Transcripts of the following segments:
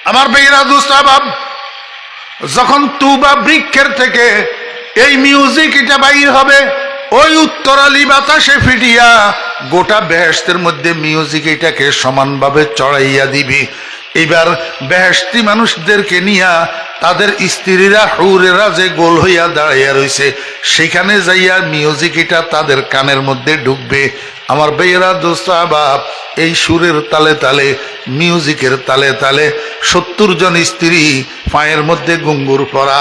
আমার বেইরা দুস্তাবাব, যখন তুবা বৃক্ষের থেকে এই মিউজিক এটা বাইর হবে, ওই উত্তরালি বাতাসে ফিটিয়া গোটা বেহেশতের মধ্যে মিউজিক এটাকে সমানভাবে চড়াইয়া দিবি। এবার বেহেশতি মানুষদেরকে নিয়া তাদের স্ত্রীরা হুরেরা যে গোল হইয়া দাঁড়াইয়া রয়েছে, সেখানে যাইয়া মিউজিক এটা তাদের কানের মধ্যে ঢুকবে। আমার বেয়েরা দোস্ত আবাব, এই সুরের তালে তালে, মিউজিকের তালে তালে 70 জন স্ত্রী পায়ের মধ্যে ঘুঙ্গুর পরা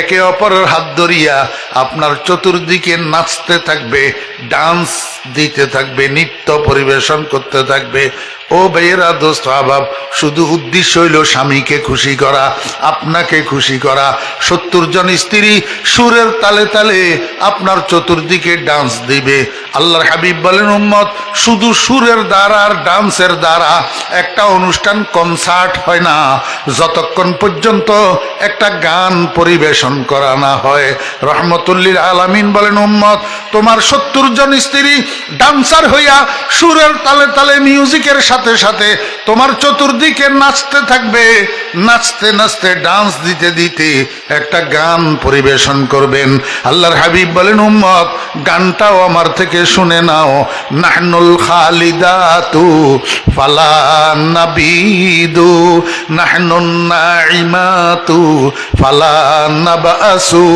একে অপরের হাত ধরিয়া আপনার চতুর্দিকে নাচতে থাকবে, ডান্স দিতে থাকবে, নৃত্য পরিবেশন করতে থাকবে। ও বেয়েরা দোস্ত আবাব, শুধু উদ্দেশ্য হইল স্বামীকে খুশি করা, আপনাকে খুশি করা। 70 জন স্ত্রী সুরের তালে তালে আপনার চতুর্দিকে ডান্স দিবে। আল্লাহর হাবিব বলেন, উম্মত, শুধু সুরের দ্বারা আর ডান্সের দ্বারা একটা অনুষ্ঠান কনসার্ট হয় না, যতক্ষণ পর্যন্ত একটা গান পরিবেশন করা না হয়। রহমতুল্লিল আলামিন বলেন, উম্মত, তোমার 70 জন স্ত্রী ডান্সার হইয়া সুরের তালে তালে মিউজিকের সাথে সাথে তোমার চতুর্দিকে নাচতে থাকবে, নাচতে নাচতে ডান্স দিতে দিতে একটা গান পরিবেশন করবেন। আল্লাহর হাবিব বলেন, উম্মত, গানটাও আমার থেকে শুনে নাও। নাহনুল খালিদাতু ফালা নাবিদু, নাহনুন নাইমাতু ফালা নাবাসু,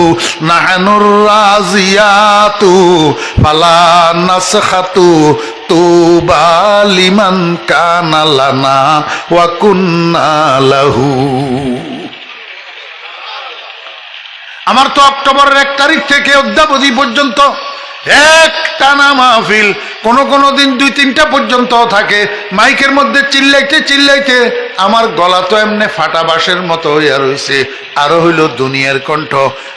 নাহনুর রাজিয়াতু ফালা নাসখাতু, তুবা লিমান কানা লানা ওয়া কুন্না লাহু। আমার তো অক্টোবরের 1 তারিখ থেকে অদ্যাবধি পর্যন্ত একটানা মাহফিল, কোনো দিন 2-3টা পর্যন্ত থাকে। মাইকের মধ্যে চিল্লাইতে চিল্লাইতে আমার গলা তো এমনি ফাটা বাঁশের মতো হইয়া রয়েছে। আরো হইল দুনিয়ার কণ্ঠ।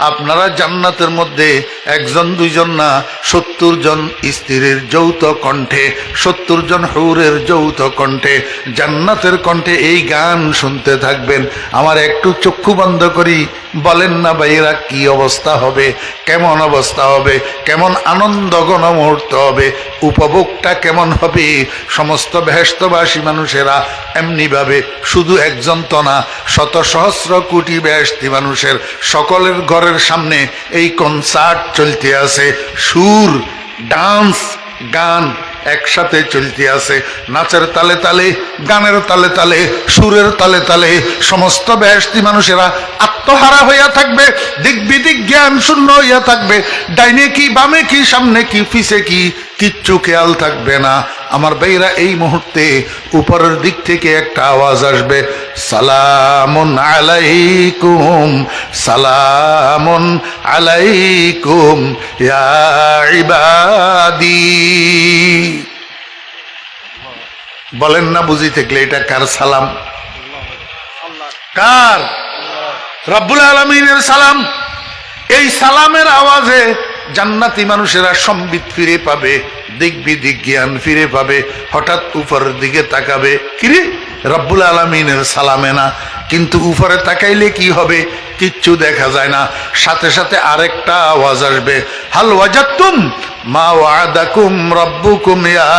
আপনারা জান্নাতের মধ্যে 1-2 না, 70 জন স্ত্রীর যৌথ কণ্ঠে, 70 জন হুরের যৌথ কণ্ঠে, জান্নাতের কণ্ঠে এই গান শুনতে থাকবেন। আমার একটু চক্ষু বন্ধ করি, বলেন না ভাইয়েরা, কি অবস্থা হবে, কেমন অবস্থা হবে, কেমন আনন্দঘন মুহূর্ত হবে, উপভোগটা কেমন হবে। সমস্ত বেহেশতবাসী মানুষেরা এমনি ভাবে, শুধু একজন তো না, শত সহস্র কোটি বেহেশতি মানুষের সকলের ঘরের সামনে এই কনসার্ট চলতে আছে। সুর, ডান্স, গান একসাথে চলতে আছে। নাচের তালে তালে, গানের তালে তালে, সুরের তালে তালে সমস্ত বেহেশতি মানুষেরা আত্মহারা হইয়া থাকবে, দিক বিদিক জ্ঞান শূন্য হইয়া থাকবে। ডাইনে কি, বামে কি, সামনে কি, পিছে কি, কিচ্ছু খেয়াল থাকবে না। আমার ভাইরা, এই মুহূর্তে উপরের দিক থেকে একটা আওয়াজ আসবে, সালামুন আলাইকুম, সালামুন আলাইকুম ইয়া ইবাদি। বলেন না বুঝি থাকলে, এটা কার সালাম? কার? রব্বুল আলামিনের সালাম। এই সালামের আওয়াজে জান্নাতি মানুষেরা সম্বিত ফিরে পাবে, দিক বিদিক জ্ঞান ফিরে পাবে। হঠাৎ উপরের দিকে তাকাবে, কিরে রব্বুল আলামিনের সালামে না, কিন্তু উপরে তাকাইলে কি হবে, কিচ্ছু দেখা যায় না। সাথে সাথে আরেকটা আওয়াজ আসবে, হাল ওয়াজাতুম মা ওয়াদাকুম রাব্বুকুম ইয়া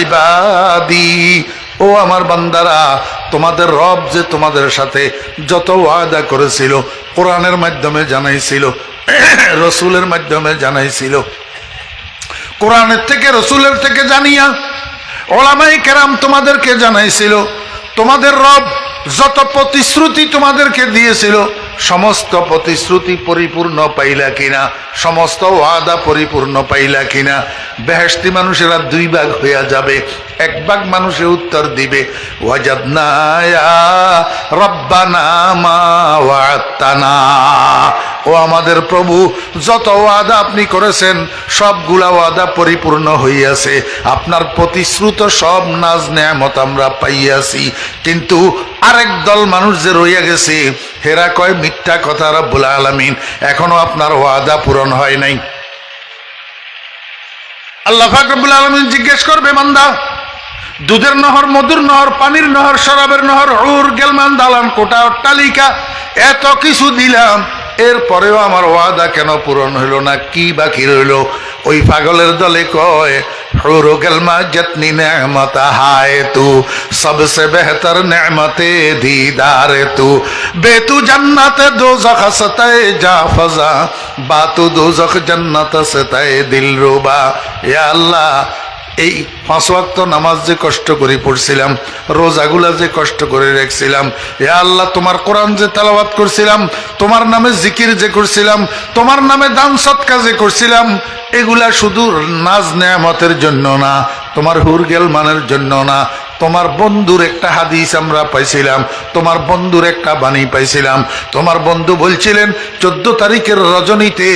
ইবাদি। ও আমার বান্দারা, তোমাদের রব যে তোমাদের সাথে যত ওয়াদা করেছিল, কোরআনের মাধ্যমে জানাইছিল, রসুলের মাধ্যমে জানাইছিল, কোরআনের থেকে রসুলের থেকে জানিয়া ওলামায়ে কেরাম তোমাদেরকে জানাইছিল, তোমাদের রব যত প্রতিশ্রুতি তোমাদেরকে দিয়েছিল, সমস্ত প্রতিশ্রুতি পরিপূর্ণ পাইলা কিনা, সমস্ত ওয়াদা পরিপূর্ণ পাইলা কিনা। বেহেশতি মানুষেরা 2 ভাগ হইয়া যাবে। 1 ভাগ মানুষে উত্তর দিবে, ওয়াজাদনা ইয়া রব্বানা মা ওয়া'আদতানা। ও আমাদের প্রভু, যত ওয়াদা আপনি করেছেন সবগুলা ওয়াদা পরিপূর্ণ হইয়াছে, আপনার প্রতিশ্রুত সব নাজ নেয়ামত আমরা পাইয়াছি। কিন্তু আরেক দল মানুষ যে রইয়া গেছে, হেরা কয় মিথ্যা কথা, রব্বুল আলামিন এখনো আপনার ওয়াদা পূরণ হয় নাই। আল্লাহ পাক রব্বুল আলামিন জিজ্ঞেস করবে, বান্দা, দুধের নহর, মধুর নহর, পানির নহর, শরাবের নহর, হুর, গেলমান, দালান, কোঠা, অট্টালিকা, এত কিছু দিলাম, এরপরেও আমার ওয়াদা কেন পূরণ হইল না? কি বাকি রইল? ওই পাগলের দলে কয়, हुरो गलमा जितनी नेमत हाय तू सबसे बेहतर नेमते दीदार तू बेतू जन्नत दोज़ख सतए जा फजा बातू दोज़ख जन्नत सतए दिल रुबा। या अल्लाह এই 5 ওয়াক্ত নামাজ যে কষ্ট করে পড়ছিলাম, রোজাগুলা যে কষ্ট করে রাখছিলাম, ইয়া আল্লাহ তোমার কোরআন যে তেলাওয়াত করছিলাম, তোমার নামে জিকির যে করছিলাম, তোমার নামে দান সদকা যে করছিলাম, এগুলা শুধু নাজ নেয়ামতের জন্য না, তোমার হুরগেল মানের জন্য না, তোমার বন্ধুর একটা হাদিস আমরা পাইছিলাম, তোমার বন্ধুর একটা বাণী পাইছিলাম। তোমার বন্ধু বলছিলেন 14 তারিখের রজনীতে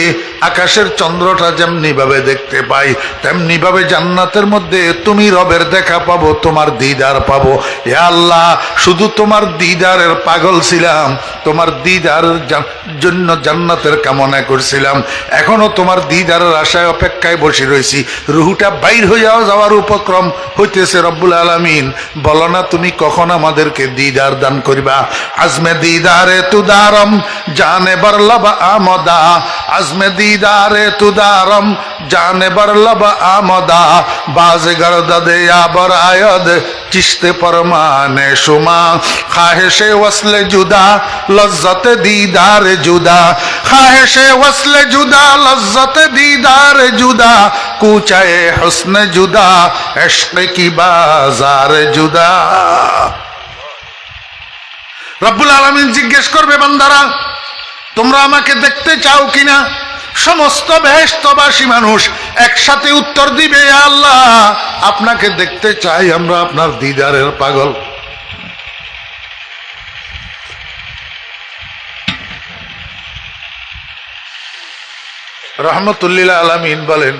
আকাশের চন্দ্রটা যেমনি ভাবে দেখতে পাই তেমনি ভাবে জান্নাতের মধ্যে তুমি রবের দেখা পাবো, তোমার দিদার পাবো। ইয়া আল্লাহ শুধু তোমার দিদারের পাগল ছিলাম, তোমার দিদারের জন্য জান্নাতের কামনা করছিলাম, এখনো তোমার দিদারের আশায় অপেক্ষায় বসে রয়েছি। রুহুটা বাইর হইয়াও যাওয়ার উপক্রম হইতেছে। রব্বুল আলামিন বলো না তুমি কখন আমাদেরকে দিদার দান করিবা। আজমে দিদারে তুদারম জানে বরলবা আমদা, আজমে দিদারে তুদারম জানে বরলবা আমদা বাজ গরদদে আবর আয়দ চিশতে পরমানে শুমা খাহেশে ওয়াসলে জুদা লজ্জতে দিদারে জুদা, খাহেশে ওয়াসলে জুদা লজ্জতে দিদারে জুদা কুচায়ে হুসনে জুদা ইশক কি বাজার জুদা। রব্বুল আলামিন জিজ্ঞেস করবে বান্দারা তোমরা আমাকে দেখতে চাও কিনা? সমস্ত বেহেশতবাসী মানুষ একসাথে উত্তর দিবে ইয়া আল্লাহ আপনাকে দেখতে চাই, আমরা আপনার দিদারের পাগল। রহমতুল্লিল আলামিন বলেন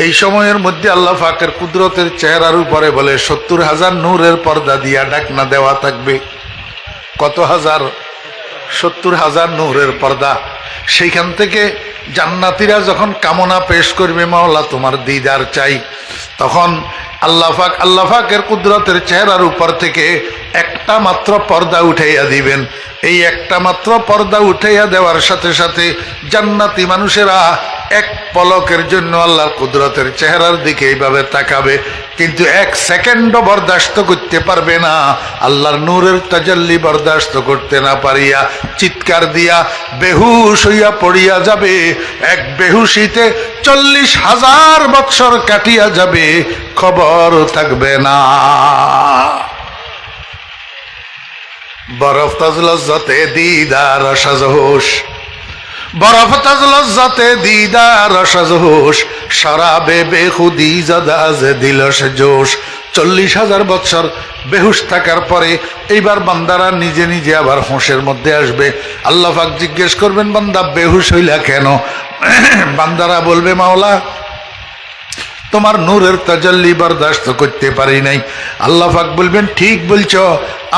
এই সময়ের মধ্যে আল্লাহ পাকের কুদরতের চেহারার উপরে বলে 70,000 নূরের পর্দা দিয়া ঢাকনা দেওয়া থাকবে। কত হাজার? 70,000 নূরের পর্দা। সেইখান থেকে জান্নাতীরা যখন কামনা পেশ করবে মাওলা তোমার দিদার চাই, তখন আল্লাহ পাকের কুদরতের চেহারার উপর থেকে একটা মাত্র পর্দা উঠাইয়া দিবেন। এই একটা মাত্র পর্দা উঠাইয়া দেওয়ার সাথে সাথে জান্নাতি মানুষেরা এক পলকের জন্য আল্লাহর কুদরতের চেহারার দিকে এইভাবে তাকাবে, কিন্তু 1 সেকেন্ডও বরদাস্ত করতে পারবে না। আল্লাহর নূরের তাজাল্লি বরদাস্ত করতে না পারিয়া চিৎকার দিয়া বেহুশ হইয়া পড়িয়া যাবে। এক বেহুশিতে 40,000 বৎসর কাটিয়া যাবে, খবর থাকবে না। বরফ তাজ লজ্জতে দিদার সাজহোশ, বরফ তাজ লজ্জতে দিদার সাজহোশ শরাবে বেখুদি জাদাজ দিলস জোশ। 40,000 বৎসর বেহুশ থাকার পরে এইবার বান্দারা নিজে নিজে আবার হোঁশের মধ্যে আসবে। আল্লাহ পাক জিজ্ঞেস করবেন বান্দা বেহুশ হইলা কেন? বান্দারা বলবে মাওলা তোমার নূরের তাজাল্লি বরদাস্ত করতে পারি নাই। আল্লাহ পাক বলবেন ঠিক বলছো,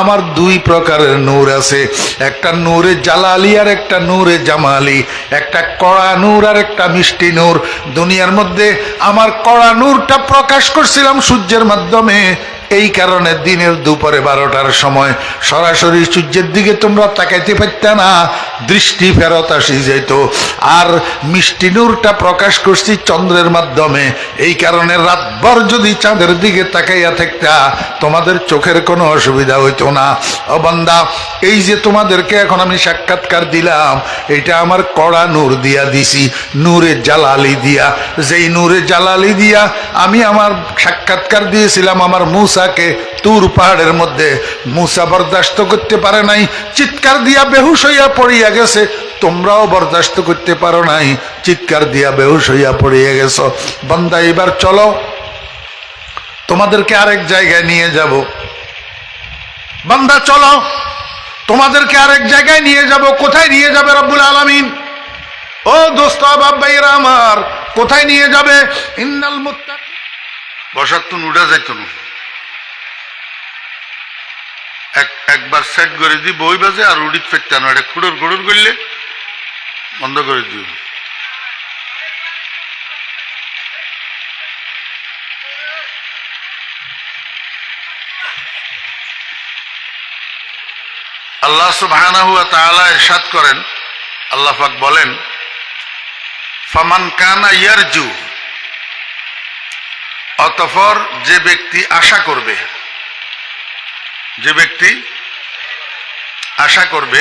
আমার 2 প্রকারের নূর আছে, একটা নূরে জালালি আর একটা নূরে জামালি, একটা কড়া নূর আর একটা মিষ্টি নূর। দুনিয়ার মধ্যে আমার কড়া নূরটা প্রকাশ করছিলাম সূর্যের মাধ্যমে, এই কারণে দিনের দুপুরে 12টার সময় সরাসরি সূর্যের দিকে তোমরা তাকাইতে পারতে না, দৃষ্টি ফেরত আসি যেত। আর মিষ্টি নূরটা প্রকাশ করছি চন্দ্রের মাধ্যমে, এই কারণে রাতভর যদি চাঁদের দিকে তাকাইয়া থাকতা তোমাদের চোখের কোনো অসুবিধা হইতো না। ও বান্দা এই যে তোমাদেরকে এখন আমি সাক্ষাৎকার দিলাম এটা আমার কড়া নূর দিয়া দিছি, নূরে জালালি দিয়া। যেই নূরে জালালি দিয়া আমি আমার সাক্ষাৎকার দিয়েছিলাম আমার মুসাকে তুর পাহাড়ের মধ্যে, মুসা বরদাস্ত করতে পারে নাই, চিৎকার দিয়া বেহুশ হইয়া পড়িয়া গেছে। তোমরাও বরদাস্ত করতে পারো নাই, চিৎকার দিয়া বেহুশ হইয়া পড়িয়া গেছ। বান্দা এবার চলো তোমাদেরকে আরেক জায়গায় নিয়ে যাব। বান্দা চলো তোমাদেরকে আরেক জায়গায় নিয়ে যাব। কোথায় নিয়ে যাবে রব্বুল আলামিন? ও দোস্ত বাপ ভাইরা আমার, কোথায় নিয়ে যাবে? ইন্নাল মুত্তাকিন বসার তো উড়া যাইতো না, একবার সেট করে দি বই বাজে আর উড়িত ফেরতে না, এটা খুঁড়র খুঁড়র করলে বন্ধ করে দিও। আল্লাহ সুবহানাহু ওয়া তাআলা ইরশাদ করেন, আল্লাহ পাক বলেন ফামান কানা ইয়ারজু অতঃপর যে ব্যক্তি আশা করবে, যে ব্যক্তি আশা করবে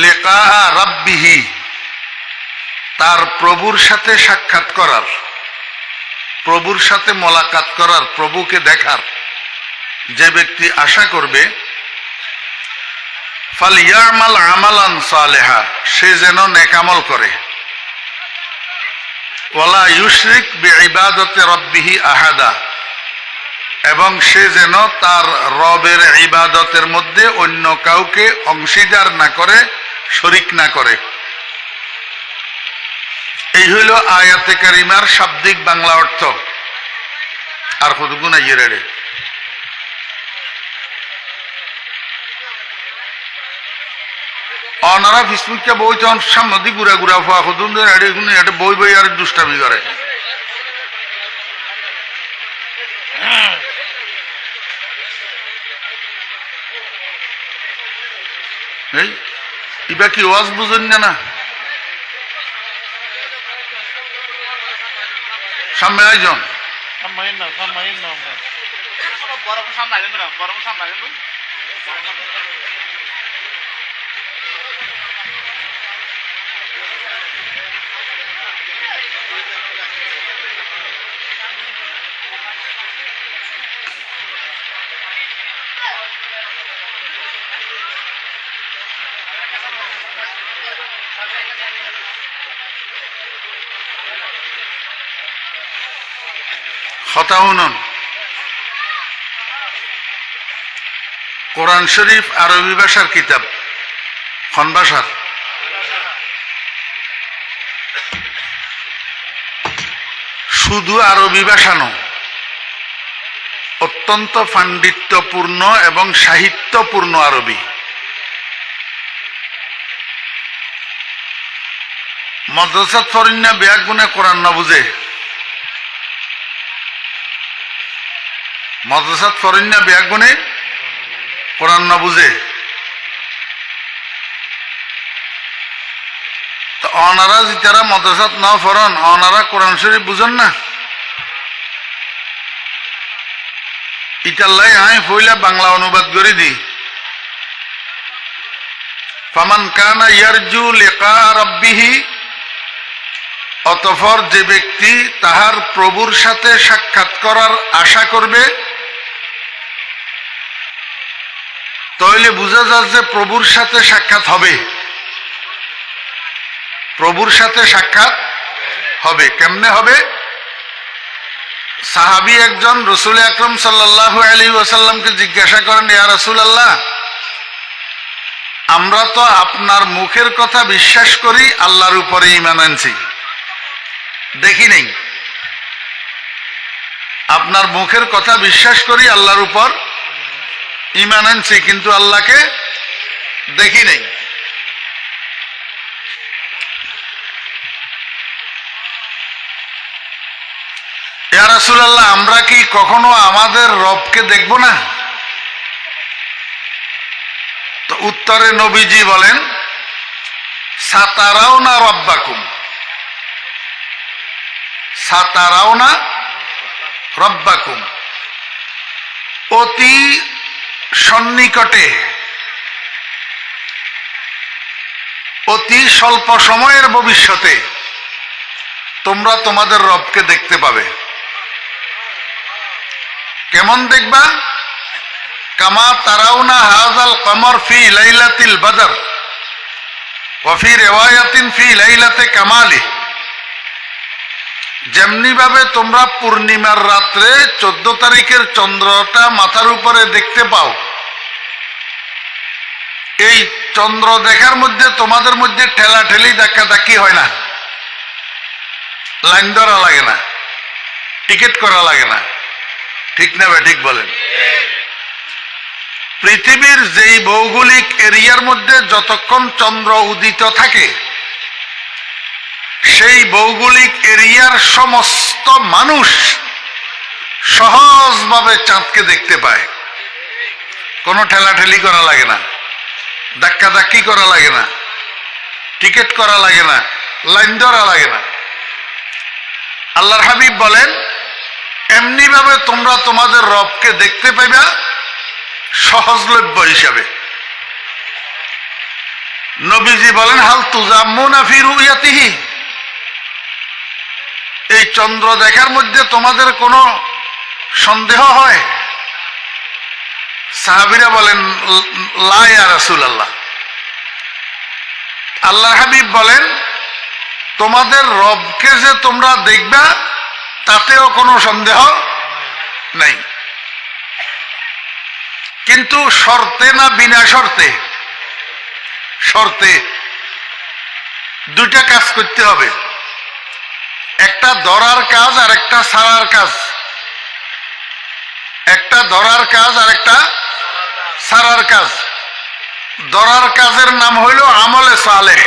লিকা রাব্বিহি, তার প্রভুর সাথে সাক্ষাৎ করার, প্রভুর সাথে মোলাকাত করার, প্রভুকে দেখার যে ব্যক্তি আশা করবে, ফালিয়ামাল আমালান সালেহা, সে যেন নেকামল করে, ওয়ালা ইউশরিক বিইবাদাতি রাব্বিহি আহাদা, এবং সে যেন তার রবের ইবাদতের মধ্যে অন্য কাউকে অংশীদার না করে, শরিক না করে। এই হইল আয়াতে কারিমার শাব্দিক বাংলা অর্থ। আর কতগুণ আইয়ে রে অনারা ফেসবুকটা বই তখন সামনে ঘুরা ঘুরা ফোয়া কতদিন এটা বই বই আর দুষ্টামি করে। এই ইবা কি ওয়াজ বুঝেন না? সামনে আয়োজন খতাউনন। কোরআন শরীফ আরবি ভাষার কিতাব, খন ভাষার? শুধু আরবি ভাষা নয়, অত্যন্ত পাণ্ডিত্যপূর্ণ এবং সাহিত্যপূর্ণ আরবি। মাদ্রাসাত ফরিন্না ব্যাগ গুনে কোরআন না বুঝে, মাদ্রাসাত ফরিন্না ব্যাগ গুনে কোরআন না বুঝে, তো অনারা যারা মাদ্রাসাত না ফরন অনারা কোরআন শরীফ বুঝেন না। ইতাল্লাই আমি পইলা বাংলা অনুবাদ করে দিই। ফামান কানা ইয়ারজু লিকা রাব্বিহি, অতঃপর যে ব্যক্তি তাহার প্রভুর সাথে সাক্ষাৎ করার আশা করবে, তাহলে বুঝা যায় যে প্রভুর সাথে সাক্ষাৎ হবে, প্রভুর সাথে সাক্ষাৎ হবে। কেমনে হবে? সাহাবী একজন রাসূল আকরাম সাল্লাল্লাহু আলাইহি ওয়াসাল্লামকে জিজ্ঞাসা করেন, ইয়া রাসূলুল্লাহ, আমরা তো আপনার মুখের কথা বিশ্বাস করি, আল্লাহর উপরে ঈমান আনছি, দেখি নেই। আপনার মুখের কথা বিশ্বাস করি, আল্লাহর উপর ঈমান আনছি, কিন্তু আল্লাহকে দেখি নেই। ইয়া রাসূলুল্লাহ, আমরা কি কখনো আমাদের রবকে দেখব না? তো উত্তরে নবীজি বলেন, সাতারাউনা রাব্বাকুম, সাতারাউনা রাব্বাকুম, অতি সন্নিকটে, অতি স্বল্প সময়ের ভবিষ্যতে তোমরা তোমাদের রবকে দেখতে পাবে। কেমন দেখবা? কামা তারাউনা হাযাল কমর ফি লাইলাতিল বদর ওয়া ফি রিওয়ায়াতিন ফি লাইলাতি কামালি, যেমনি ভাবে তোমরা পূর্ণিমার রাত্রে 14 তারিখের চন্দ্রটা মাথার উপরে দেখতে পাও, এই চন্দ্র দেখার মধ্যে তোমাদের মধ্যে ঠেলাঠেলি ধাক্কাধাক্কি হয় না, লাইন ধরা লাগে না, টিকিট করা লাগে না। ঠিক না ভাই? ঠিক বলেন। পৃথিবীর যেই ভৌগোলিক এরিয়ার মধ্যে যতক্ষণ চন্দ্র উদিত থাকে, সেই ভৌগোলিক এরিয়ার সমস্ত মানুষ সহজভাবে চাঁদকে দেখতে পায়। কোনো ঠেলাঠেলি করা লাগে না, ধাক্কাধাক্কি করা লাগে না, টিকিট করা লাগে না, লাইন ধরা লাগে না। আল্লাহর হাবিব বলেন, এমনি ভাবে তোমরা তোমাদের রবকে দেখতে পাইবা সহজলভ্য হিসাবে। নবীজি বলেন, হাল তুজাম্মুনা ফি রুয়াতিহি, এই চন্দ্র দেখার মধ্যে তোমাদের কোনো সন্দেহ হয়? সাহাবীরা বলেন, লা ইয়া রাসূলুল্লাহ। আল্লাহর হাবিব বলেন, তোমাদের রবকে যে তোমরা দেখবা তাতেও কোনো সন্দেহ নাই, কিন্তু শর্তে না বিনা শর্তে? শর্তে। দুইটা কাজ করতে হবে, একটা ধরার কাজ আর একটা ছাড়ার কাজ। একটা ধরার কাজ আর একটা ছাড়ার কাজ। ধরার কাজের নাম হইল আমলে সালেহ,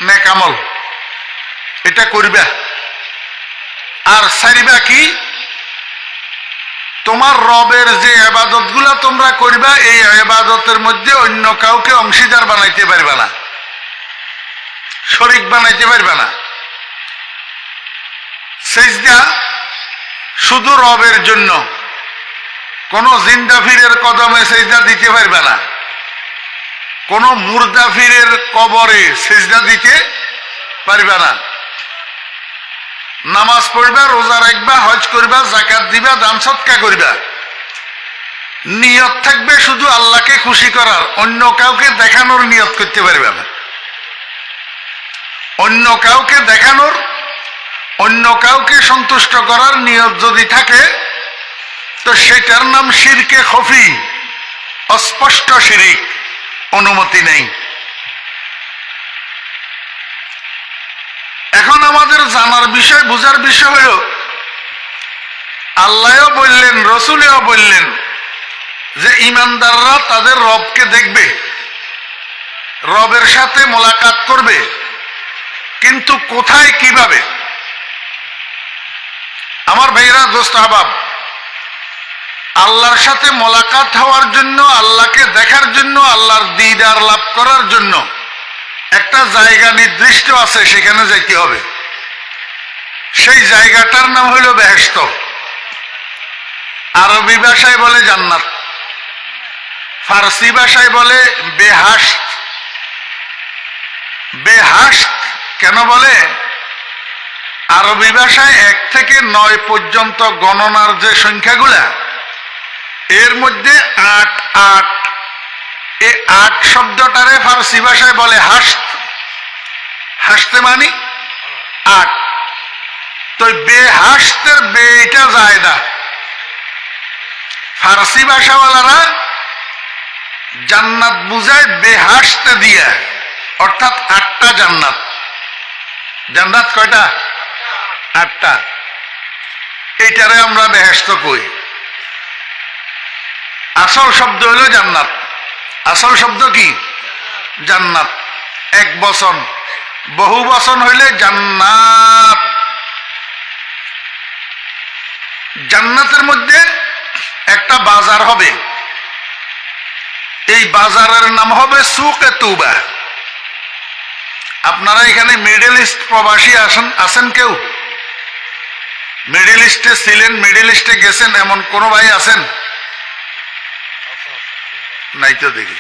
নেক আমল, এটা করিবা। আর ছাড়িবা কি? তোমার রবের যে ইবাদত গুলা তোমরা করিবা, এই ইবাদতের মধ্যে অন্য কাউকে অংশীদার বানাইতে পারবা না, শরীক বানাইতে পারবা না। সিজদা শুধু রবের জন্য, কোন জিন্দাফিরের কদমে সিজদা দিতে পারবা না, কোন মুর্দাফিরের কবরে সিজদা দিতে পারবা না। নামাজ পড়বা, রোজা রাখবা, হজ করবা, যাকাত দিবা, দান সদকা করবা, নিয়ত থাকবে শুধু আল্লাহকে খুশি করার, অন্য কাউকে দেখানোর নিয়ত করতে পারবে না। অন্য কাউকে দেখানোর, অন্য কাউকে সন্তুষ্ট করার নিয়ত যদি থাকে তো সেটার নাম শিরকে খফি, অস্পষ্ট শিরিক, অনুমতি নেই। এখন আমাদের জানার বিষয়, বুঝার বিষয় হল, আল্লাহও বললেন, রসুলেও বললেন যে ইমানদাররা তাদের রবকে দেখবে, রবের সাথে মোলাকাত করবে, কিন্তু কোথায়, কিভাবে? আমার ভাইরা, দোস্ত আহবাব, আল্লাহর সাথে মোলাকাত হওয়ার জন্য, আল্লাহকে দেখার জন্য, আল্লাহর দিদার লাভ করার জন্য একটা জায়গা নির্দিষ্ট আছে, সেখানে যাইতে হবে। সেই জায়গাটার নাম হইল বেহেশত। আরবি ভাষায় বলে জান্নাত, ফার্সি ভাষায় বলে বেহাশত। বেহাশত কেন বলে? আরবি ভাষায় 1 থেকে 9 পর্যন্ত গণনার যে সংখ্যাগুলা, এর মধ্যে 8 8, এই 8 শব্দটারে ফার্সি ভাষায় বলে হাসত। হাসতে মানে 8। তো বেহাসতের বেটা জায়দা। ফার্সি ভাষাওয়ালারা জান্নাত বুঝায় বেহাসতে দিয়া, অর্থাৎ 8টা জান্নাত। জান্নাত কয়টা? 8টা। এইটারে আমরা বেহেশত কই। আসল শব্দ হলো জান্নাত। আসল শব্দ কি? জান্নাত। এক বচন, বহু বচন হইলে জান্নাত। জান্নাতের মধ্যে একটা বাজার হবে, এই বাজারের নাম হবে সুকে তুবা। আপনারা এখানে মিডল ইস্ট প্রবাসী আছেন কেউ? মিডল ইস্টে ছিলেন, মিডল ইস্টে গেছেন, এমন কোন ভাই আছেন? নাই তো দেখি।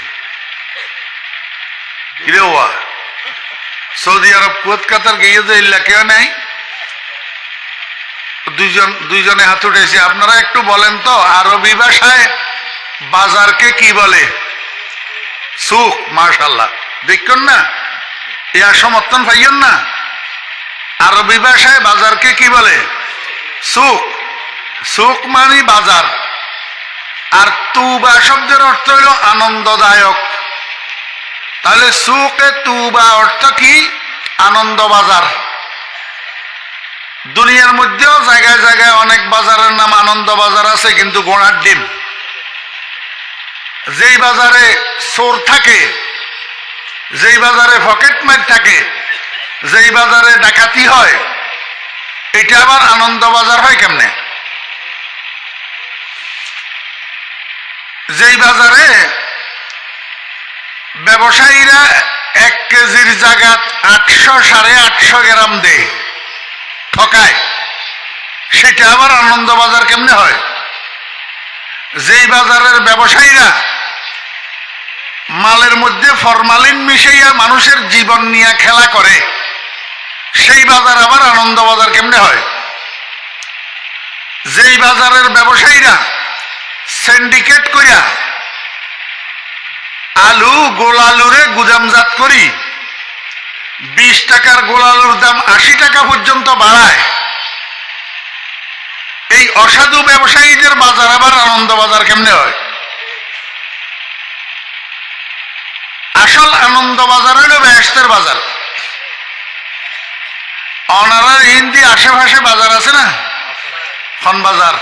সৌদি আরব, কুয়েত, কাতার গিয়ে যে ইল্লা কেউ নাই? দুইজনে হাত উঠেছে। আপনারা একটু বলেন তো, আরবি ভাষায় বাজারকে কি বলে? সুক। মাশাআল্লাহ, দেখুন না, ইয়া সমর্থন পাইয়েন না। আরবি ভাষায় বাজারকে কি বলে? সুক। সুক মানে বাজার। আর তুবা শব্দের অর্থ হইল আনন্দদায়ক। তাহলে সুকে তুবা অর্থ কি? আনন্দ বাজার। দুনিয়ার মধ্যেও জায়গায় জায়গায় অনেক বাজারের নাম আনন্দ বাজার আছে, কিন্তু গোড়ার ডিম। যেই বাজারে চোর থাকে, যেই বাজারে পকেটমার থাকে, যেই বাজারে ডাকাতি হয়, এটা আবার আনন্দ বাজার হয় কেমনে? যেই বাজারে ব্যবসায়ীরা 1 কেজির জায়গা 800 850 গ্রাম দেয়, ঠকায়, সেটা আবার আনন্দ বাজার কেমনে হয়? যেই বাজারের ব্যবসায়ীরা মালের মধ্যে ফরমালিন মিশাইয়া মানুষের জীবন নিয়ে খেলা করে, সেই বাজার আবার আনন্দ বাজার কেমনে হয়? যেই বাজারের ব্যবসায়ীরা সিন্ডিকেট করিয়া আলু গোলালুরে গুদামজাত করি 20 টাকার গোলালুর দাম 80 টাকা পর্যন্ত বাড়ায়, এই অসাধু ব্যবসায়ীদের বাজার আবার আনন্দ বাজার কেমনে হয়? আসল আনন্দ বাজার হইল বেহেশতের বাজার। অনারার হিন্দি আশেপাশে বাজার আছে না, খন বাজার,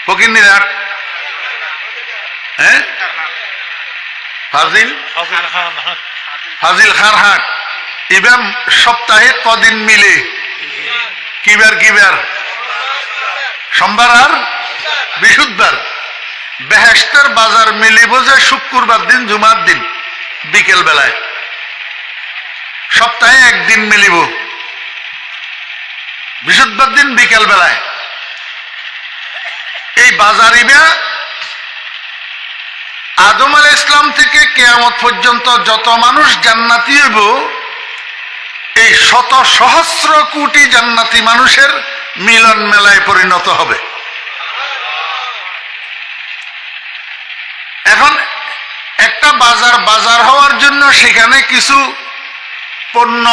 ফকিরনিরহাট, হ্যাঁ, ফাজিল খার হাট, ইবাম সপ্তাহে কদিন মিলে? কিবার কিবার? সোমবার আর বৃহস্পতিবার। বেহেশতের বাজার মিলিব যে শুক্রবার দিন, জুমার দিন বিকেল বেলায়, সপ্তাহে একদিন মিলিব বৃহস্পতিবার দিন বিকেল বেলায়। এই বাজার ইবা আদম আলাইহিস ইসলাম থেকে কিয়ামত পর্যন্ত যত মানুষ জান্নাতি হইব, এই শত সহস্র কোটি জান্নাতি মানুষের মিলন মেলায় পরিণত হবে। এখন একটা বাজার বাজার হওয়ার জন্য সেখানে কিছু পণ্য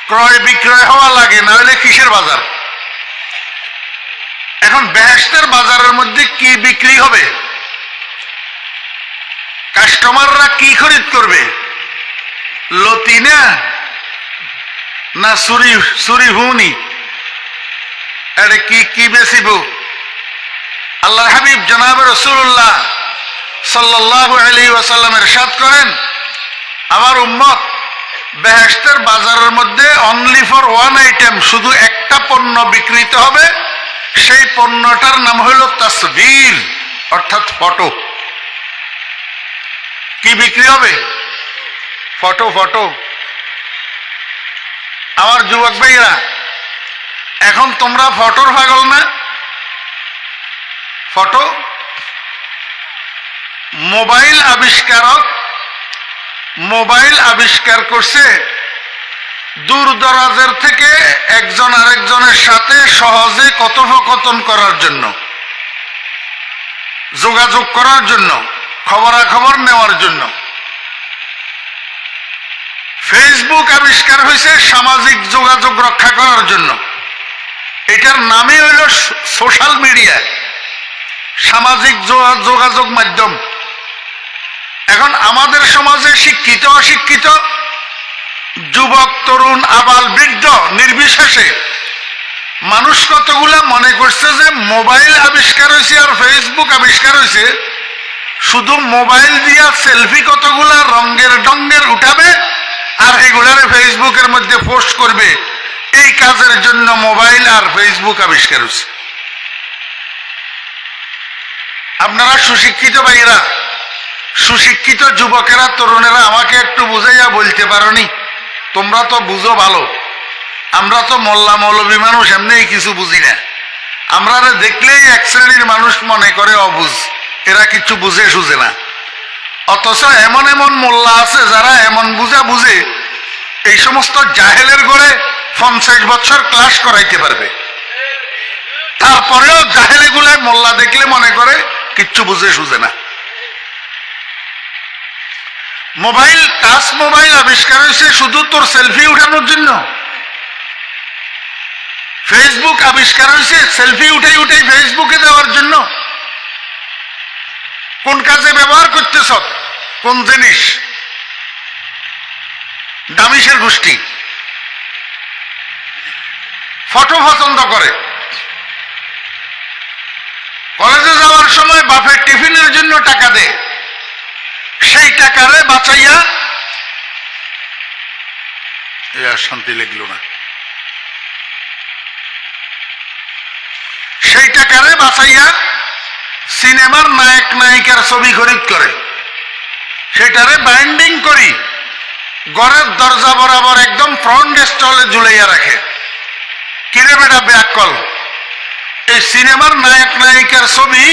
ক্রয় বিক্রয় হওয়া লাগে, না হলে কিসের বাজার? এখন বেহেশতের বাজারের মধ্যে কি বিক্রি হবে? কাস্টমাররা কি খরিদ করবে? লতি না সুরি হুনি? এটা কি বেচিব? আল্লাহ হাবিব জনাব রাসূলুল্লাহ সাল্লাল্লাহু আলাইহি ওয়াসাল্লাম ইরশাদ করেন, আমার উম্মত বেহেশতের বাজারের মধ্যে অনলি ফর ওয়ান আইটেম, শুধু একটা পণ্য বিক্রিত হবে, সেই পণ্যটার নাম হইল তাসবির, অর্থাৎ ফটো। কি বিক্রি হবে? ফটো। ফটো। আমার যুবক ভাইরা, এখন তোমরা ফটোর পাগল না? ফটো মোবাইল আবিষ্কার করছে দূর দরাজের থেকে একজন আরেকজনের সাথে সহজে কথোপকথন করার জন্য, যোগাযোগ করার জন্য, খবরাখবর নেওয়ার জন্য। ফেসবুক আবিষ্কার হয়েছে সামাজিক যোগাযোগ রক্ষা করার জন্য। এটার নামই হইল সোশ্যাল মিডিয়া, সামাজিক যোগাযোগ মাধ্যম। এখন আমাদের সমাজে শিক্ষিত অশিক্ষিত, যুবক তরুণ আবাল বৃদ্ধ নির্বিশেষে মানুষ কতগুলা মনে করছে যে মোবাইল আবিষ্কার হয়েছে আর ফেসবুক আবিষ্কার হয়েছে, শুধু মোবাইল দিয়া সেলফি কতগুলা রঙের ডঙ্গের উঠাবে আর এগুলারে ফেসবুকের মধ্যে পোস্ট করবে, এই কাজের জন্য মোবাইল আর ফেসবুক আবিষ্কার হয়েছে। আপনারা সুশিক্ষিত ভাইয়েরা, সুশিক্ষিত যুবকেরা, তরুণেরা আমাকে একটু বুঝাইয়া বলতে পারোনি? তোমরা তো বুঝো ভালো, আমরা তো মোল্লা মৌলবী মানুষ, এমনি কিছু বুঝি না। আমরা দেখলেই এক শ্রেণীর মানুষ মনে করে অবুঝ, এরা কিছু বুঝে সুঝে না। অথচ এমন এমন মোল্লা আছে যারা এমন বুঝে এই সমস্ত জাহেলের ঘরে 50 বছর ক্লাস করাইতে পারবে। তারপরেও জাহেলে গুলায় মোল্লা দেখলে মনে করে কিচ্ছু বুঝে সুঝে না। মোবাইল, টাচ মোবাইল আবিষ্কার হয়েছে শুধু তোর সেলফি উঠানোর জন্য। ফেসবুক আবিষ্কার হয়েছে সেলফি উঠাই ফেসবুকে দেওয়ার জন্য। কোন কাজে ব্যবহার করতেছ? কোন জিনিস? দামিশের গোষ্ঠী ফটো পছন্দ করে। কলেজে যাওয়ার সময় বাপের টিফিনের জন্য টাকা দেয়, সেই টাকারে বাঁচাইয়া, শান্তি লাগলো না, সেই টাকারে বাঁচাইয়া সিনেমার নায়ক নায়িকার ছবি খরিদ করে, সেটারে বাইন্ডিং করি ঘরের দরজা বরাবর একদম ফ্রন্ট স্টলে ঝুলাইয়া রাখে। কিরে বেটা ব্যাকল, এই সিনেমার নায়ক নায়িকার ছবি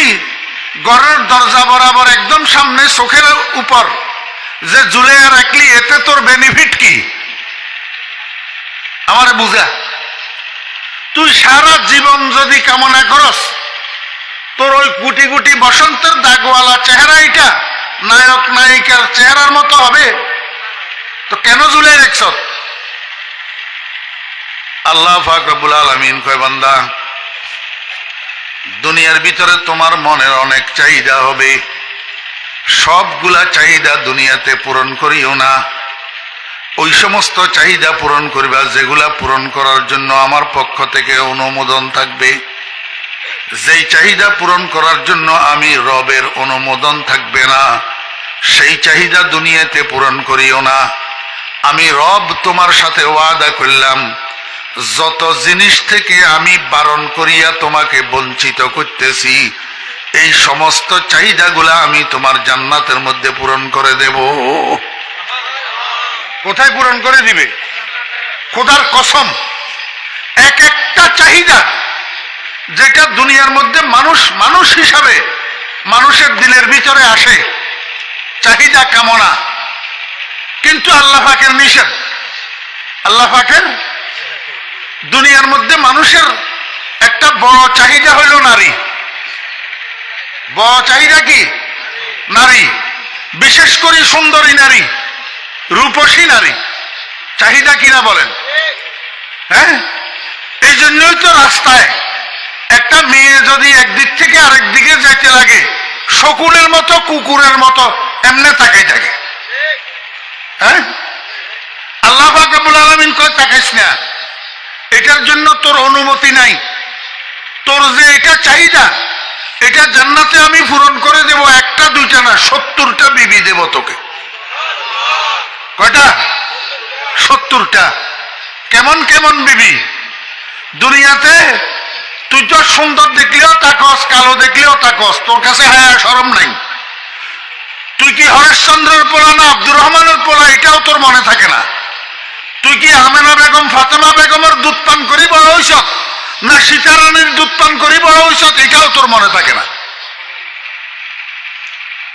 ঘরের দরজা বরাবর একদম সামনে চোখের উপর যে ঝুলাইয়া রাখলি, এতে তোর বেনিফিট কি? আমারে বুঝা। তুই সারা জীবন যদি কামনা করস তোর ওই কোটি কোটি বসন্তের দাগওয়ালা চেহারা এটা নায়ক নায়িকার চেহারার মতো হবে, তো কেন ঝুলাই রাখছ? আল্লাহ পাক রব্বুল আলামিন কয়, বান্দা দুনিয়ার ভিতরে তোমার মনের অনেক চাহিদা হবে, সবগুলা চাহিদা দুনিয়াতে পূরণ করিও না। ওই সমস্ত চাহিদা পূরণ করবা যেগুলা পূরণ করার জন্য আমার পক্ষ থেকে অনুমোদন থাকবে। যেই চাহিদা পূরণ করার জন্য আমি রবের অনুমোদন থাকবে না, সেই চাহিদা দুনিয়াতে পূরণ করিও না। আমি রব তোমার সাথে ওয়াদা করলাম, যত জিনিস থেকে আমি বারণ করিয়া তোমাকে বঞ্চিত করতেছি, এই সমস্ত চাহিদাগুলা আমি তোমার জান্নাতের মধ্যে পূরণ করে দেব। কোথায় পূরণ করে দিবে? খোদার কসম, এক একটা চাহিদা যেটা দুনিয়ার মধ্যে মানুষ হিসাবে মানুষের দিলের ভিতরে আসে, চাহিদা কামনা, কিন্তু আল্লাহ পাকের নিষেধ। আল্লাহ পাকের দুনিয়ার মধ্যে মানুষের একটা বড় চাহিদা হইল নারী। বড় চাহিদা কি? নারী, বিশেষ করে সুন্দরী নারী, রূপসী নারী। চাহিদা কিনা বলেন? হ্যাঁ, এই জন্যই তো রাস্তায় একটা মেয়ে যদি একদিক থেকে আরেক দিকে যাইতে লাগে, শকুনের মতো কুকুরের মতো এমনে তাকাই থাকে। হ্যাঁ, আল্লাহ পাক রব্বুল আলামিন কয় তাকাইস না, এটার জন্য তোর অনুমতি নাই। তোর যে এটা চাহিদা, এটা জান্নাতে আমি পূরণ করে দেব, একটা দুইটা না, 70টা বিবি দেব তোকে। কয়টা? 70টা। কেমন কেমন বিবি? দুনিয়াতে তুই তো সুন্দর দেখলেও তাকস, কালো দেখলেও তাকস, তোর কাছে হায়া শরম নাই। তুই কি হরেশচন্দ্রের পোলা না আব্দুর রহমানের পোলা, এটাও তোর মনে থাকে না। তুই কি আমেনা বেগম ফাতেমা বেগমের দুধ পান করি বড় হইছ না সীতারানীর দুধ পান করি বড় হইছ, এটাও তোর মনে থাকে না।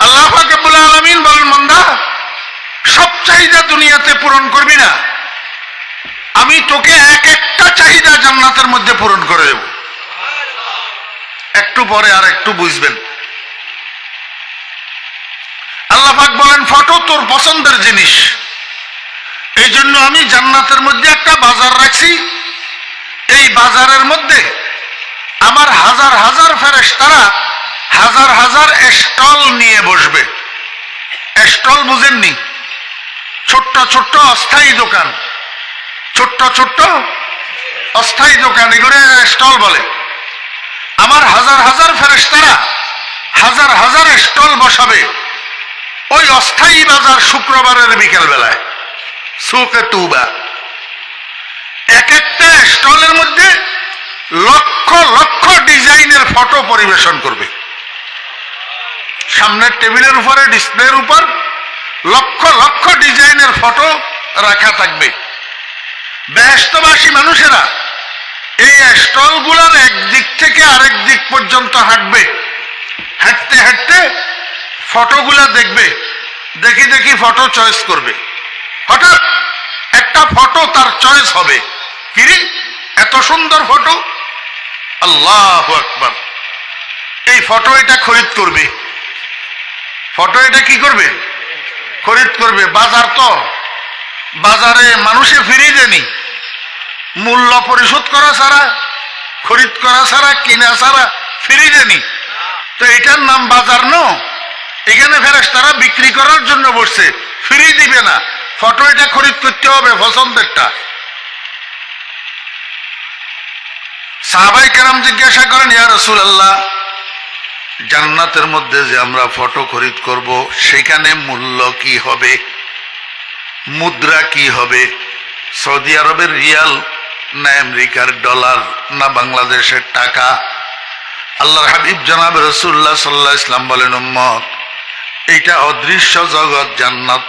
আল্লাহ পাক রব্বুল আলামিন বলেন, বান্দা সব চাহিদা দুনিয়াতে পূরণ করবি না, আমি তোকে এক একটা চাহিদা জান্নাতের মধ্যে পূরণ করে দেব। একটু পরে আর একটু বুঝবেন। আল্লাহ পাক বলেন, ফটো তোর পছন্দের জিনিস, এই জন্য আমি জান্নাতের মধ্যে একটা বাজার রাখছি। এই বাজারের মধ্যে আমার হাজার হাজার ফেরেশতারা হাজার হাজার স্টল নিয়ে বসবে। স্টল বুঝেননি? ছোট্ট ছোট্ট অস্থায়ী দোকান, ছোট্ট ছোট্ট অস্থায়ী দোকান, এগুলো স্টল বলে। আমার হাজার হাজার ফেরেশতারা হাজার হাজার স্টল বসাবে ওই অস্থায়ী বাজার শুক্রবারের বিকেল বেলায়, সুকে তুবা। এক একটা স্টলের মধ্যে লক্ষ লক্ষ ডিজাইনের ফটো পরিবেশন করবে। সামনের টেবিলের উপরে, ডিসপ্লের উপর লক্ষ লক্ষ ডিজাইনের ফটো রাখা থাকবে। বেহেশতবাসী মানুষেরা এই স্টলগুলোর একদিক থেকে আরেক দিক পর্যন্ত হাঁটবে। হাঁটতে হাঁটতে ফটোগুলা দেখবে, দেখি দেখি ফটো চয়েস করবে। হঠাৎ একটা ফটো তার চয়েস হবে, কিরে এত সুন্দর ফটো, আল্লাহু আকবার, এই ফটো এটা খরিদ করবে। ফটো এটা কি করবে? খরিদ করবে। বাজার তো, বাজারে মানুষে ফিরিয়ে দেনি, মূল্য পরিশোধ করা ছাড়া, খরিদ করা ছাড়া, কিনা ছাড়া ফিরিয়ে দেনি। তো এটার নাম বাজার ন? এখানে ফেরেশতারা বিক্রি করার জন্য বসছে, ফ্রি দিবে না, ফটো এটা খরিদ করতে হবে পছন্দেরটা। সাহাবায়ে কেরাম জিজ্ঞাসা করেন, ইয়া রাসূলুল্লাহ, জান্নাতের মধ্যে যে আমরা ফটো খরিদ করব, সেখানে মূল্য কি হবে, মুদ্রা কি হবে? সৌদি আরবের রিয়াল না আমেরিকার ডলার না বাংলাদেশের টাকা? আল্লাহর হাবিব জনাব রাসূলুল্লাহ সাল্লাল্লাহু আলাইহি ওয়াসাল্লাম বলেন, উম্মত, এইটা অদৃশ্য জগৎ, জান্নাত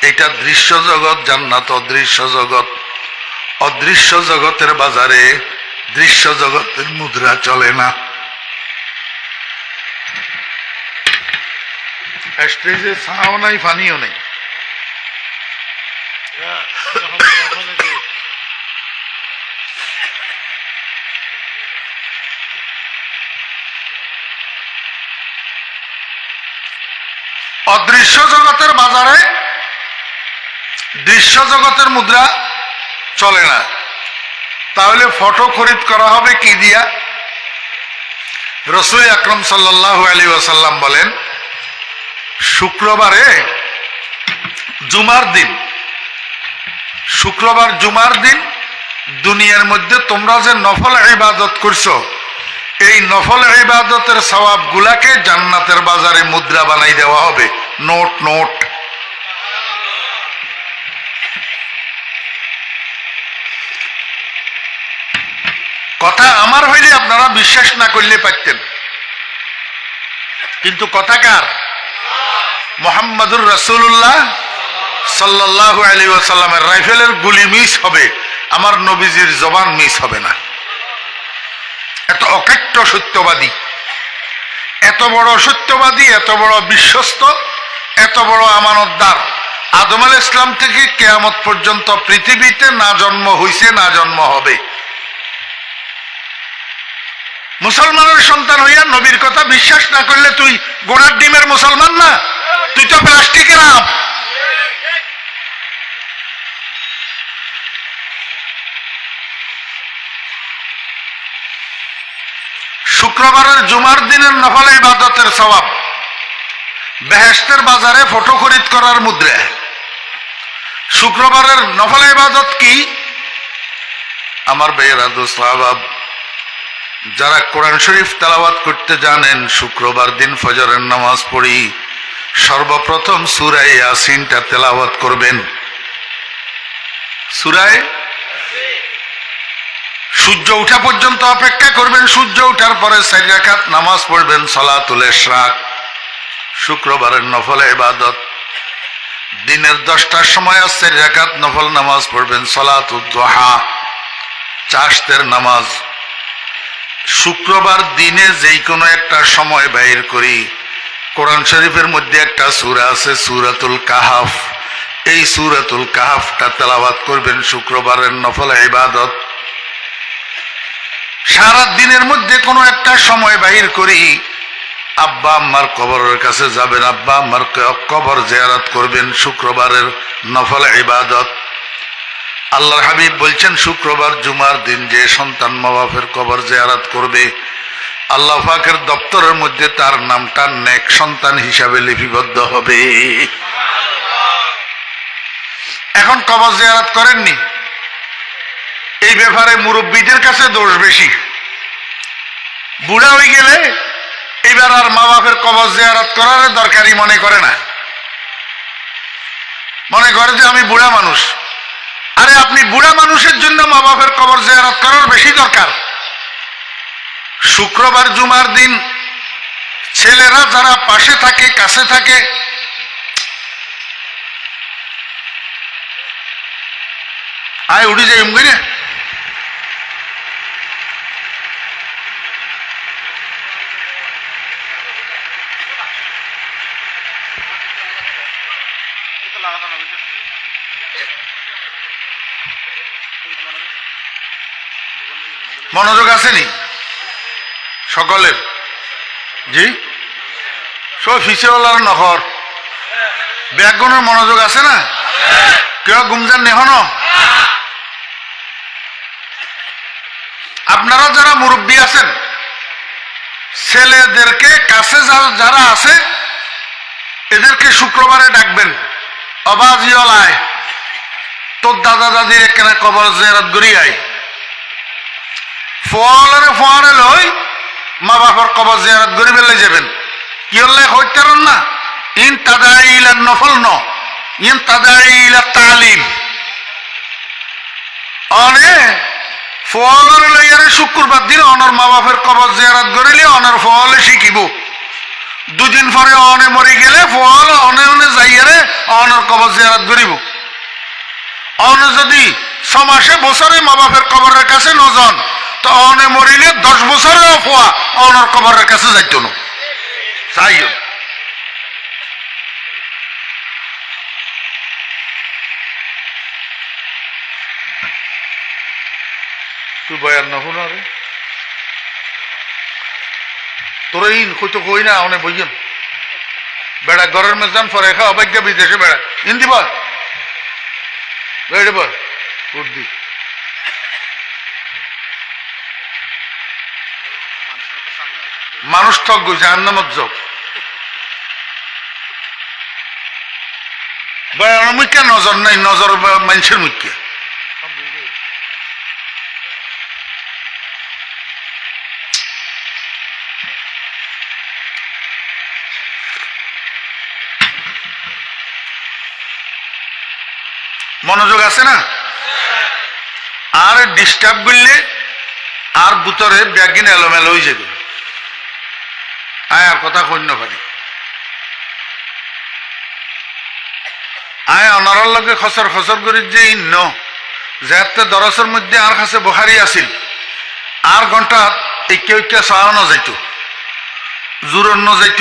এটা দৃশ্য জগৎ, জান্নাত অদৃশ্য জগৎ। অদৃশ্য জগতের বাজারে দৃশ্য জগতের মুদ্রা চলে না। স্টেজে ছাও নাই, পানিও নেই। অদৃশ্য জগতের বাজারে দৃশ্য জগতের মুদ্রা চলে না। তাহলে ফটো খরিদ করা হবে কি দিয়া? রাসূল আকরাম সাল্লাল্লাহু আলাইহি ওয়াসাল্লাম বলেন, শুক্রবারে জুমার দিন, শুক্রবার জুমার দিন দুনিয়ার মধ্যে তোমরা যে নফল ইবাদত করছো, এই নফল ইবাদতের সওয়াব গুলাকে জান্নাতের বাজারে মুদ্রা বানাই দেওয়া হবে, নোট নোট। কথা আমার হইলে আপনারা বিশ্বাস না করলে পারতেন, কিন্তু কথা কার? মুহাম্মাদুর রাসূলুল্লাহ সাল্লাল্লাহু আলাইহি ওয়াসাল্লামের রাইফেলের গুলি মিস হবে, আমার নবীজির জবান মিস হবে না। এত অকাট্য সত্যবাদী, এত বড় সত্যবাদী, এত বড় বিশ্বস্ত, এত বড় আমানতদার। আদম আলাইহিস সালাম থেকে কিয়ামত পর্যন্ত পৃথিবীতে না জন্ম হইছে, না জন্ম হবে। মুসলমানের সন্তান হইয়া নবীর কথা বিশ্বাস না করলে তুই গোড়ার ডিমের মুসলমান না, তুই তো প্লাস্টিকের আপ। শুক্রবারের জুমার দিনের নফল ইবাদতের সওয়াব বেহেশতের বাজারে ফটো খরিদ করার মুদ্রা। শুক্রবারের নফল ইবাদত কি? আমার ভাইয়েরা, দোস্ত আহবাব, যারা কোরআন শরীফ তেলাওয়াত করতে জানেন, শুক্রবার দিন ফজরের নামাজ পড়ি সর্বপ্রথম সূরা ইয়াসিনটা তেলাওয়াত করবেন। সূরা সূর্য ওঠা পর্যন্ত অপেক্ষা করবেন, সূর্য ওঠার পরে 4 রাকাত নামাজ পড়বেন সালাতুল ইশরাক। শুক্রবারের নফল ইবাদত দিনের 10টার সময় 4 রাকাত নফল নামাজ পড়বেন সালাতুদ দুহা, চাশতের নামাজ। শুক্রবার দিনে যেই কোনো একটা সময় বাইর করি, কোরআন শরীফের মধ্যে একটা সূরা আছে সূরাতুল কাহাফ, এই সূরাতুল কাহাফটা তেলাওয়াত করবেন শুক্রবারের নফল ইবাদত। সারা দিনের মধ্যে কোনো একটা সময় বাহির করি আব্বা আম্মার কবরের কাছে যাবেন, আব্বা আম্মার কবর জিয়ারত করবেন, শুক্রবারের নফল ইবাদত। আল্লাহর হাবিব বলছেন, শুক্রবার জুমার দিন যে সন্তান মা বাপের কবর জিয়ারত করবে, আল্লাহ পাকের দপ্তরের মধ্যে তার নামটা নেক সন্তান হিসাবে লিপিবদ্ধ হবে। এখন কবর জিয়ারত করেননি, এই ব্যাপারে মুরব্বীদের কাছে দোষ বেশি। বুড়া হয়ে গেলে এবার আর মা বাপের কবর জিয়ারত করার দরকারই মনে করে না, মনে করে যে আমি বুড়া মানুষ। আরে আপনি বুড়া মানুষের জন্য মা বাপের কবর জিয়ারত করার বেশি দরকার। শুক্রবার জুমার দিন ছেলেরা যারা পাশে থাকে, কাছে থাকে, আয় উঠে যাই না, মনোযোগ আসেনি সকলের? জি, সব ফিসেওয়ালার নহর ব্যাগনের মনোযোগ আছে না? কেউ গুমজান নেহন? আপনারা যারা মুরব্বী আছেন, ছেলেদেরকে কাছে যারা আছে এদেরকে শুক্রবারে ডাকবেন, অবাজিওলায় তোর দাদা দাদির এখানে কবর জিয়ারত করি আয়। ফোয়ারে ফোয়ারে লই মা বাপর কবর জিয়ারত করি বেলে যাবেন। কি হলে হইতারন না, ইন তাদাইলা নফল ন, ইন তাদাইলা তালিম। অনে ফোয়ারে লইয়ারে শুক্রবার দিন অনর মা বাপের কবর জিয়ারত করিলে অনর ফোয়ালে শিখিব। দুদিন পরে অনে মরি গেলে ফল অনে অনে যাইয়ারে অনর কবর জিয়ারত করিব। অনে যদি 6 মাসে বছরে মা বাপের কবরের কাছে নজন, তো অনে মরিলে 10 বছরের অফোয়া অনর কবরের কাছে যাইতো না চাইও তুই বয়ান না শুনো রে তোর ইন কইতো কই না অনে বইয়েন বেড়া ঘরের মেজান পরে খা অবাজ্ঞা বিদেশে বেড়া ইন দিব বেড়ে বল বুদ্ধি মানুষ ঠক গই জাহান্নামত যাও বয়ানের মুখে নজর নাই নজর মানুষের মুখে মনোযোগ আছে না আর ডিস্টার্ব করলে আর ভিতরে ব্যাগিন এলোমেলো হয়ে যাবে আয় আর কথা কইন না পারি আয় অনারার লগে খসর খসর করি যে ইন্ন যাতে দরসের মধ্যে আর কাছে বখারি আছিল আর ঘন্টা একে ঐক্যা চাওয়ানো যাইত জোরানো যাইত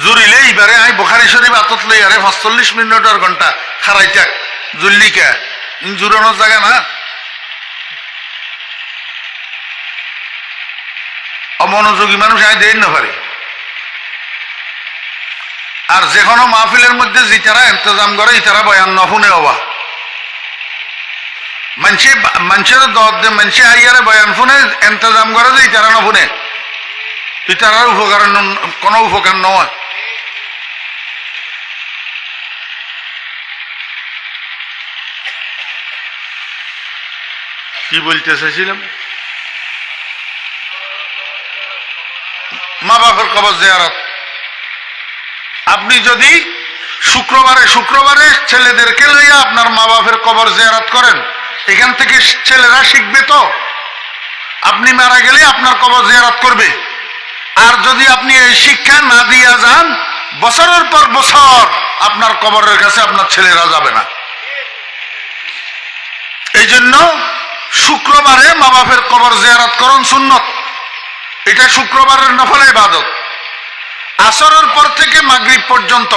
জুড়িলে এইবারে আই বখারি শরীফ আতত লই আরে 45 মিনিট আর ঘন্টা খারাই থাক জুল্লিকা ইন জুরানোর জায়গা না অমনোযোগী মানুষ আই দেন না পারে আর যে কোনো মাহফিলের মধ্যে যে তারা ইন্তজাম করে তারা বয়ান না শুনে হবা মানুষের দর দে মানুষে আইয়ারে বয়ান শুনে ইন্তজাম করে যে তারা না শুনে তুই তারার উপকার কোনো উপকার নয় কি বলতে চাইছিলাম মা বাবার কবর জিয়ারত আপনি যদি শুক্রবারে ছেলেদেরকে লইয়া আপনার মা বাপের কবর জিয়ারত করেন এখান থেকে ছেলেরা শিখবে তো আপনি মারা গেলে আপনার কবর জিয়ারত করবে আর যদি আপনি এই শিক্ষা না দিয়া যান বছরের পর বছর আপনার কবরের কাছে আপনার ছেলেরা যাবে না এই জন্য শুক্রবারে মা বাপের কবর জিয়ারত করুন সুন্নত এটা শুক্রবারের নফল ইবাদত আসরের পর থেকে মাগরিব পর্যন্ত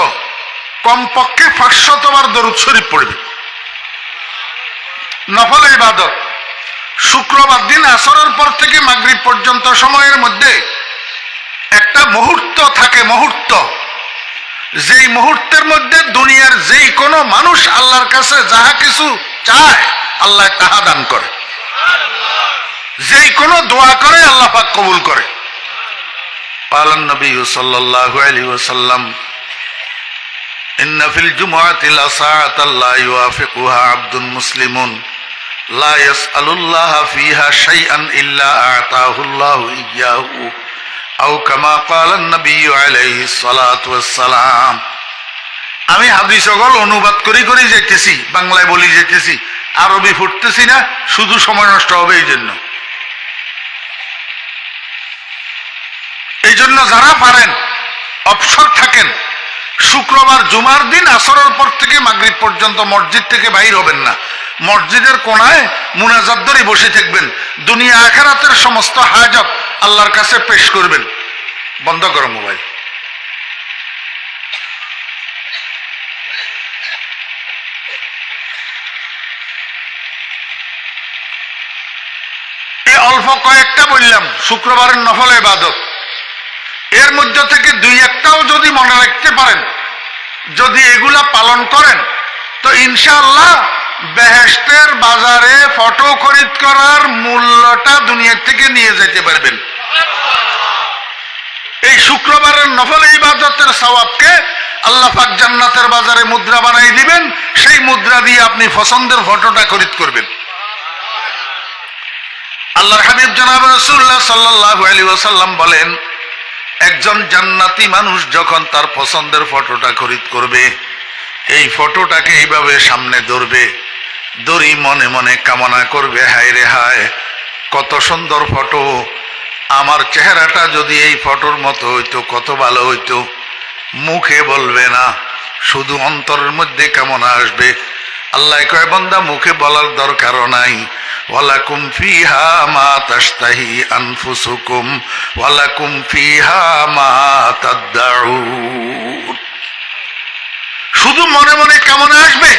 কমপক্ষে 500 বার দরুদ শরীফ পড়বে নফল ইবাদত শুক্রবার দিন আসরের পর থেকে মাগরিব পর্যন্ত সময়ের মধ্যে একটা মুহূর্ত থাকে মুহূর্ত যেই মুহূর্তের মধ্যে দুনিয়ার যেই কোনো মানুষ আল্লাহর কাছে যাহা কিছু চায় আল্লাহ তাহা দান করে যেই কোনো দোয়া করে আল্লাহ পাক কবুল করে قال النبي صلى الله عليه وسلم إن في الجمعة لساعة لا يوافقها عبد مسلم لا يسأل الله فيها شيئا إلا أعطاه الله إياه أو كما قال النبي عليه الصلاة والسلام আমি হাদিস ওগুলো অনুবাদ করি যেতেছি বাংলায় বলি যেতেছি আরবি ফুটতেছি না শুধু সময় নষ্ট হবে এই জন্য যারা পারেন অবসর থাকেন শুক্রবার জুমার দিন আসরের পর থেকে মাগরিব পর্যন্ত মসজিদ থেকে বাইর হবেন না মসজিদের কোণায় মুনাজাত ধরে বসে থাকবেন দুনিয়া আখিরাতের সমস্ত হাজত আল্লাহর কাছে পেশ করবেন বন্ধ করো মোবাইল এই অল্প কয়েকটা বললাম শুক্রবারের নফল ইবাদত এর মধ্যে থেকে 2-1টাও যদি মনে রাখতে পারেন যদি এগুলা পালন করেন তো ইনশাআল্লাহ বেহেশতের বাজারে ফটো খরিদ করার মূল্যটা দুনিয়া থেকে নিয়ে যেতে পারবেন এই শুক্রবারের নফল ইবাদতের সওয়াবকে আল্লাহ পাক জান্নাতের বাজারে মুদ্রা বানাই দিবেন সেই মুদ্রা দিয়ে আপনি পছন্দের ফটোটা খরিদ করবেন আল্লাহর হাবিব জনাব রাসূলুল্লাহ সাল্লাল্লাহু আলাইহি ওয়াসাল্লাম বলেন একজন জান্নাতি মানুষ যখন তার পছন্দের ফটোটা খরিদ করবে এই ফটোটাকে এইভাবে সামনে ধরবে ধরি মনে মনে কামনা করবে হায় রে হায় কত সুন্দর ফটো আমার চেহারাটা যদি এই ফটোর মতো হইতো কত ভালো হইতো মুখে বলবে না শুধু অন্তরের মধ্যে কামনা আসবে আল্লাহ কয় বান্দা মুখে বলার দরকারও নাই ওয়ালাকুম ফিহা মা তাশতাহি আনফুসুকুম ওয়ালাকুম ফিহা মা তাদদাউন। শুধু মনে মনে কেমন আসবে?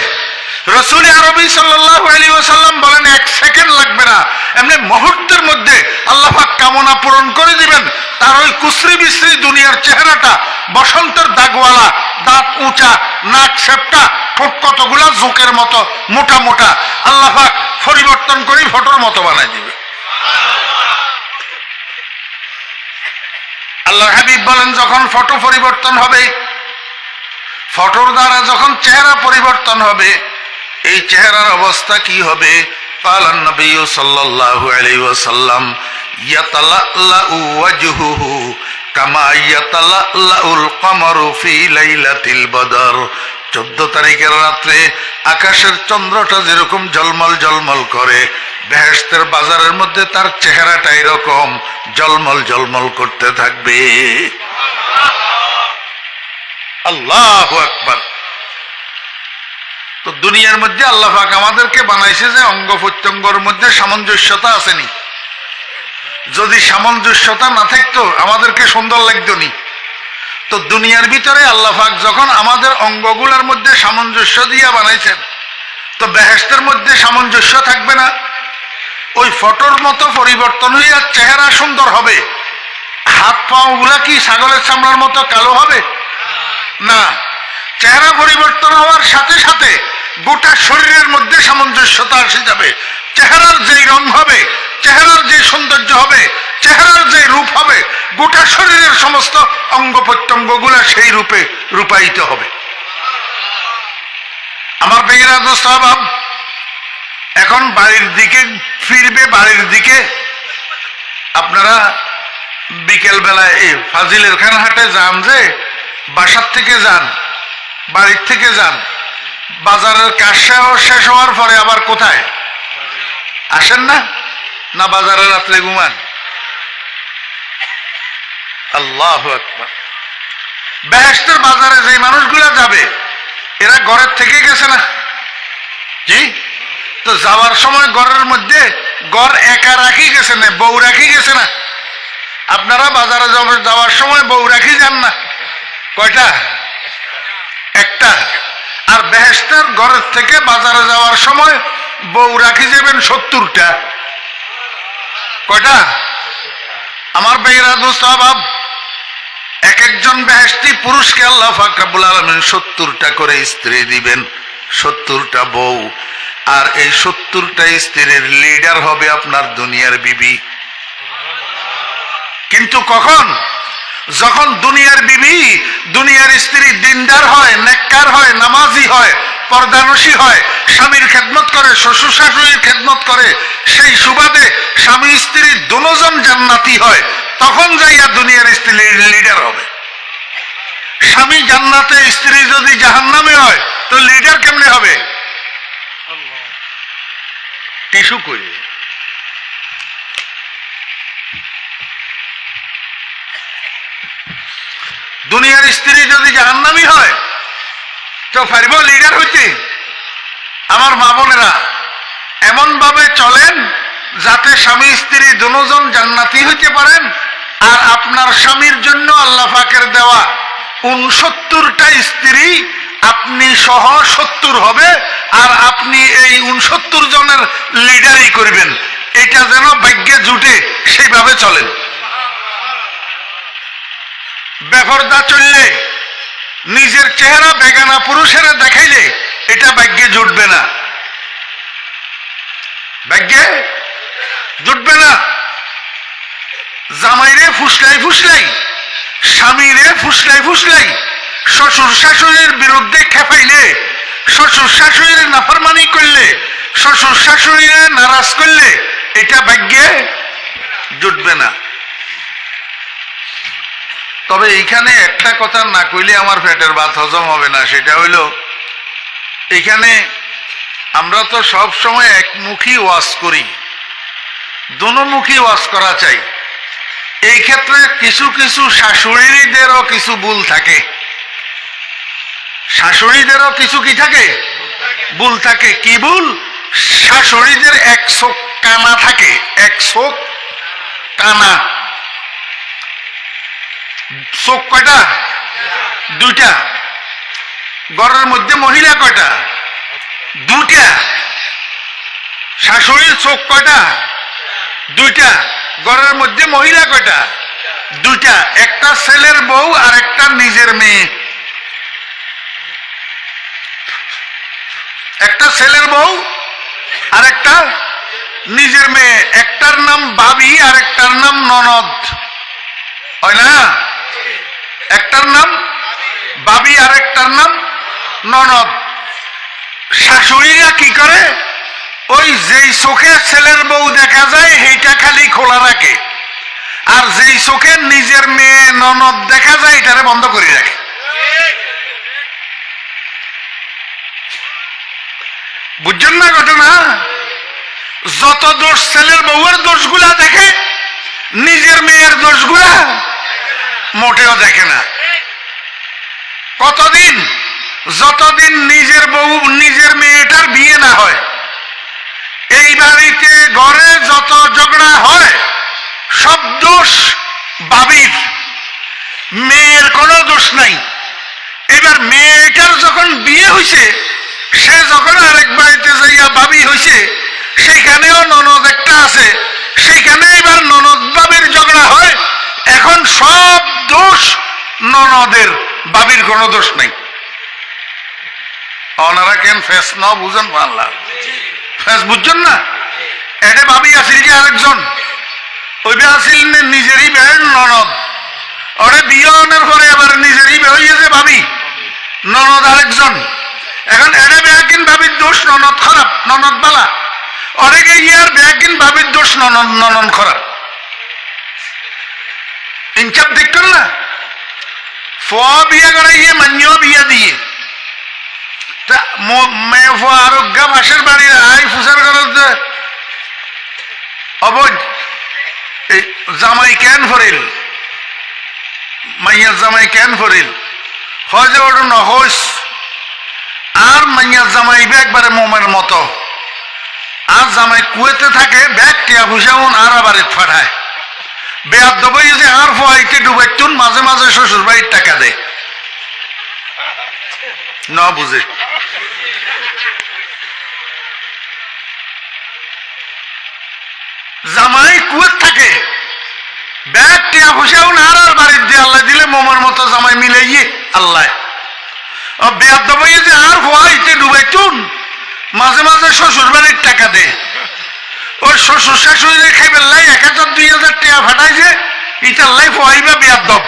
রাসূল আরবি সাল্লাল্লাহু আলাইহি ওয়াসাল্লাম বলেন 1 সেকেন্ড লাগবে না, এমনি মুহূর্তের মধ্যে আল্লাহ পাক কামনা পূরণ করে দিবেন। তার ওই কুসরি বিসরি দুনিয়ার চেহারাটা বসন্তের দাগওয়ালা, দাঁত উঁচা, নাক সেপটা, ঠোঁট কতগুলা জোকের মতো মোটা মোটা, আল্লাহ পাক পরিবর্তন করে ফটোর মতো বানাই দিবে। আল্লাহর হাবিব বলেন যখন ফটো পরিবর্তন হবে, ফটোর দ্বারা যখন চেহারা পরিবর্তন হবে, এই চেহারার অবস্থা কি হবে? কালান নবী সাল্লাল্লাহু আলাইহি ওয়াসাল্লাম ইয়াতালাল্লাউ ওয়াজহুহু কামা ইয়াতালাল্লাউল কমারু ফি লাইলাতিল বদর। 14 তারিখের রাত্রে আকাশের চন্দ্রটা যেরকম ঝলমল ঝলমল করে, বেহেশতের বাজারের মধ্যে তার চেহারাটা এরকম ঝলমল ঝলমল করতে থাকবে। আল্লাহু আকবার। তো দুনিয়ার মধ্যে আল্লাহ পাক আমাদেরকে বানাইছে যে অঙ্গ প্রত্যঙ্গের মধ্যে সামঞ্জস্যতা আসেনি। যদি সামঞ্জস্যতা না থাকতো আমাদেরকে সুন্দর লাগতো নি। তো দুনিয়ার ভিতরে আল্লাহ পাক যখন আমাদের অঙ্গগুলোর মধ্যে সামঞ্জস্য দিয়া বানাইছেন, তো বেহেশতের মধ্যে সামঞ্জস্য থাকবে না? ওই ফটোর মতো পরিবর্তন হইয়া চেহারা সুন্দর হবে। হাত পাও গুলা কি ছাগলের চামড়ার মতো কালো হবে? না, চেহারা পরিবর্তন হওয়ার সাথে সাথে গোটা শরীরের মধ্যে সামঞ্জস্যতা আসে যাবে। চেহারার যেই রং হবে, চেহারার যে সৌন্দর্য হবে, চেহারার যে রূপ হবে, গোটা শরীরের সমস্ত অঙ্গ প্রত্যঙ্গ গুলা সেই রূপে রূপায়িত হবে। আমার বেগেরা দোস্ত বাব, এখন বাড়ির দিকে ফিরবে। বাড়ির দিকে আপনারা বিকেল বেলায় এই ফাজিলের খান হাটে যান, যে বাসার থেকে যান, বাড়ির থেকে যান, বাজারের কাজ শেষ হওয়ার পরে আবার কোথায় আসেন না? না বাজারে রাত্রে ঘুমান? আল্লাহু আকবার। বেহেশতের বাজারে যে মানুষগুলা যাবে এরা ঘরের থেকে গেছে না? জি। তো যাওয়ার সময় ঘরের মধ্যে ঘর একা রাখি গেছে না, বউ রাখি গেছে না? আপনারা বাজারে যাওয়ার সময় বউ রাখি যান না? কয়টা? একটা। আর বেহেশতের ঘরের থেকে বাজারে যাওয়ার সময় বউ রাখি যাবেন 70টা। কয়টা? আমার বেগেরা দোস্ত বাব, এক একজন বেহেশতি পুরুষকে আল্লাহ পাক রব্বুল আলামিন 70টা করে স্ত্রী দিবেন, 70টা বউ। আর এই 70টা স্ত্রীর লিডার হবে আপনার দুনিয়ার বিবি। কিন্তু কখন? যখন দুনিয়ার বিবি, দুনিয়ার স্ত্রী দিনদার হয়, নেককার হয়, নামাজি হয়, পর্দানসী হয়, স্বামীর খেদমত করে, শ্বশুর শাশুড়ির খেদমত করে, সেই সুবাদে স্বামী স্ত্রী দুজন জান্নাতি হয়, তখন যাইয়া দুনিয়ার স্ত্রীর লিডার হবে। স্বামী জান্নাতে, স্ত্রী যদি জাহান্নামে হয়, তো লিডার কেমনে হবে? টিস্যু করি। দুনিয়ার স্ত্রী যদি জাহান্নামী হয়, তো পারব লিডার হইতে? আমার মা বোনেরা, এমন ভাবে চলেন যাতে স্বামী স্ত্রী দুজন জান্নাতি হইতে পারেন। আর আপনার স্বামীর জন্য আল্লাহ পাকের দেওয়া 69টা স্ত্রী আপনি সহ 70 হবে, আর আপনি এই 69 জনের লিডারই করবেন। এটা যেন ভাগ্যে জুটে, সেইভাবে চলেন। বেপরদা চললে, নিজের চেহারা বেগানা পুরুষেরা দেখাইলে এটা ভাগ্যে জুটবে না, ভাগ্যে জুটবে না। জামাইরে ফুসলাই ফুসলাই, স্বামীরে ফুসলাই ফুসলাই, শ্বশুর শাশুড়ির বিরুদ্ধে খেপাইলে, শ্বশুর শাশুড়ির নাফরমানি করলে, শ্বশুর শাশুড়িরে নারাজ করলে এটা ভাগ্যে জুটবে না। তবে এইখানে একটা কথা না কইলে আমার পেটের ভাত হজম হবে না, সেটা হইল এখানে আমরা তো সব সময় একমুখী ওয়াজ করি, দোনোমুখী ওয়াজ করা চাই। এই ক্ষেত্রে কিছু কিছু শাশুড়িদেরও কিছু ভুল থাকে, শাশুড়িদেরও কিছু কি থাকে? ভুল থাকে। কি ভুল? শাশুড়িদের এক চোখ কানা থাকে, এক চোখ কানা। চোখ কয়টা? দুইটা। ঘরের মধ্যে মহিলা কয়টা? দুইটা। শাশুড়ির চোখ কয়টা? দুইটা। ঘরের মধ্যে মহিলা কয়টা? দুইটা। একটা ছেলের বউ আর একটা নিজের মেয়ে। একটা ছেলের বউ আর একটা নিজের মেয়ে। একটার নাম ভাবি আর একটার নাম ননদ, হয় না? একটার নাম ভাবি আর একটার নাম ননদ। শাশুড়িরা কি করে? ওই যেই চোখে ছেলের বউ দেখা যায় সেইটা খালি খোলা রাখে, আর যেই চোখে নিজের মেয়ে ননদ দেখা যায় এটারে বন্ধ করে রাখে। বুঝছেন না ঘটনা? যত দোষ ছেলের বউয়ের দোষগুলা দেখে, নিজের মেয়ের দোষগুলা মোটেও দেখে না। কতদিন? যতদিন নিজের বউ নিজের মেয়েটার বিয়ে না হয়। এই বাড়িতে ঘরে যত ঝগড়া হয় সব দোষ বাবির, মেয়ের কোনো দোষ নাই। এবার মেয়েটার যখন বিয়ে হয়েছে, সে যখন আরেক বাড়িতে যাইয়া বাবি হয়েছে, সেইখানেও ননদ একটা আছে, সেইখানে এবার ননদ বাবির ঝগড়া হয়। এখন সব দোষ ননদের, বাবির কোনো দোষ নাই। ওনারা কেন ফেস না বুঝেন? পারলাম ফেস বুঝছেন না? এটা ভাবি আসিল যে আরেকজন, ওই বে আসিল নিজেরই বেহের ননদ, ওরে বিয়ে আনার পরে আবার নিজেরই বে হইয়াছে ভাবি, ননদ আরেকজন। এখন এটা বেহাকিন ভাবির দোষ ননদ খারাপ, ননদ বালা। অনেকে ইয়ার বেহাকিন ভাবির দোষ ননদ, ননদ খারাপ। ইনচাপ দেখতেন না? ফুয়া বিয়ে করে ইয়ে মান্যও বিয়ে দিয়ে মেয়ে ফুয়া আরোগ্য মাসের বাড়ির আই ফুসার করতে অবৈধ। এই জামাই কেন ফরিল, মাইয়ার জামাই কেন ফরিল হয় যে ওটা নহস। আর মাইয়ার জামাই একবারে মোমের মতো। আর জামাই কুয়েতে থাকে, ব্যাগ টিয়া ফুসাউন আর আবার ফাটায়। বেয়ার দবাই যে আর ফোয়াইতে ডুবাইতুন, মাঝে মাঝে শ্বশুর বাড়ির টাকা দেয় না বুঝে। জামাই কুয়েত থাকে, ব্যাগ টিয়া ফুসাউন আর আর বাড়ির দিয়ে আল্লাহ দিলে মোমের মতো জামাই মিলে গিয়ে আল্লাহ। বেয়ার দবাই যে আর ফোয়াইতে ডুবাইতুন, মাঝে মাঝে শ্বশুর বাড়ির টাকা দেয়। ওই শ্বশুর শাশুড়ি খাইবার লাই 1000 2000 টাকা ফাটাইছে, ইটার লাই ফোয়াইবা বেয়ার দব।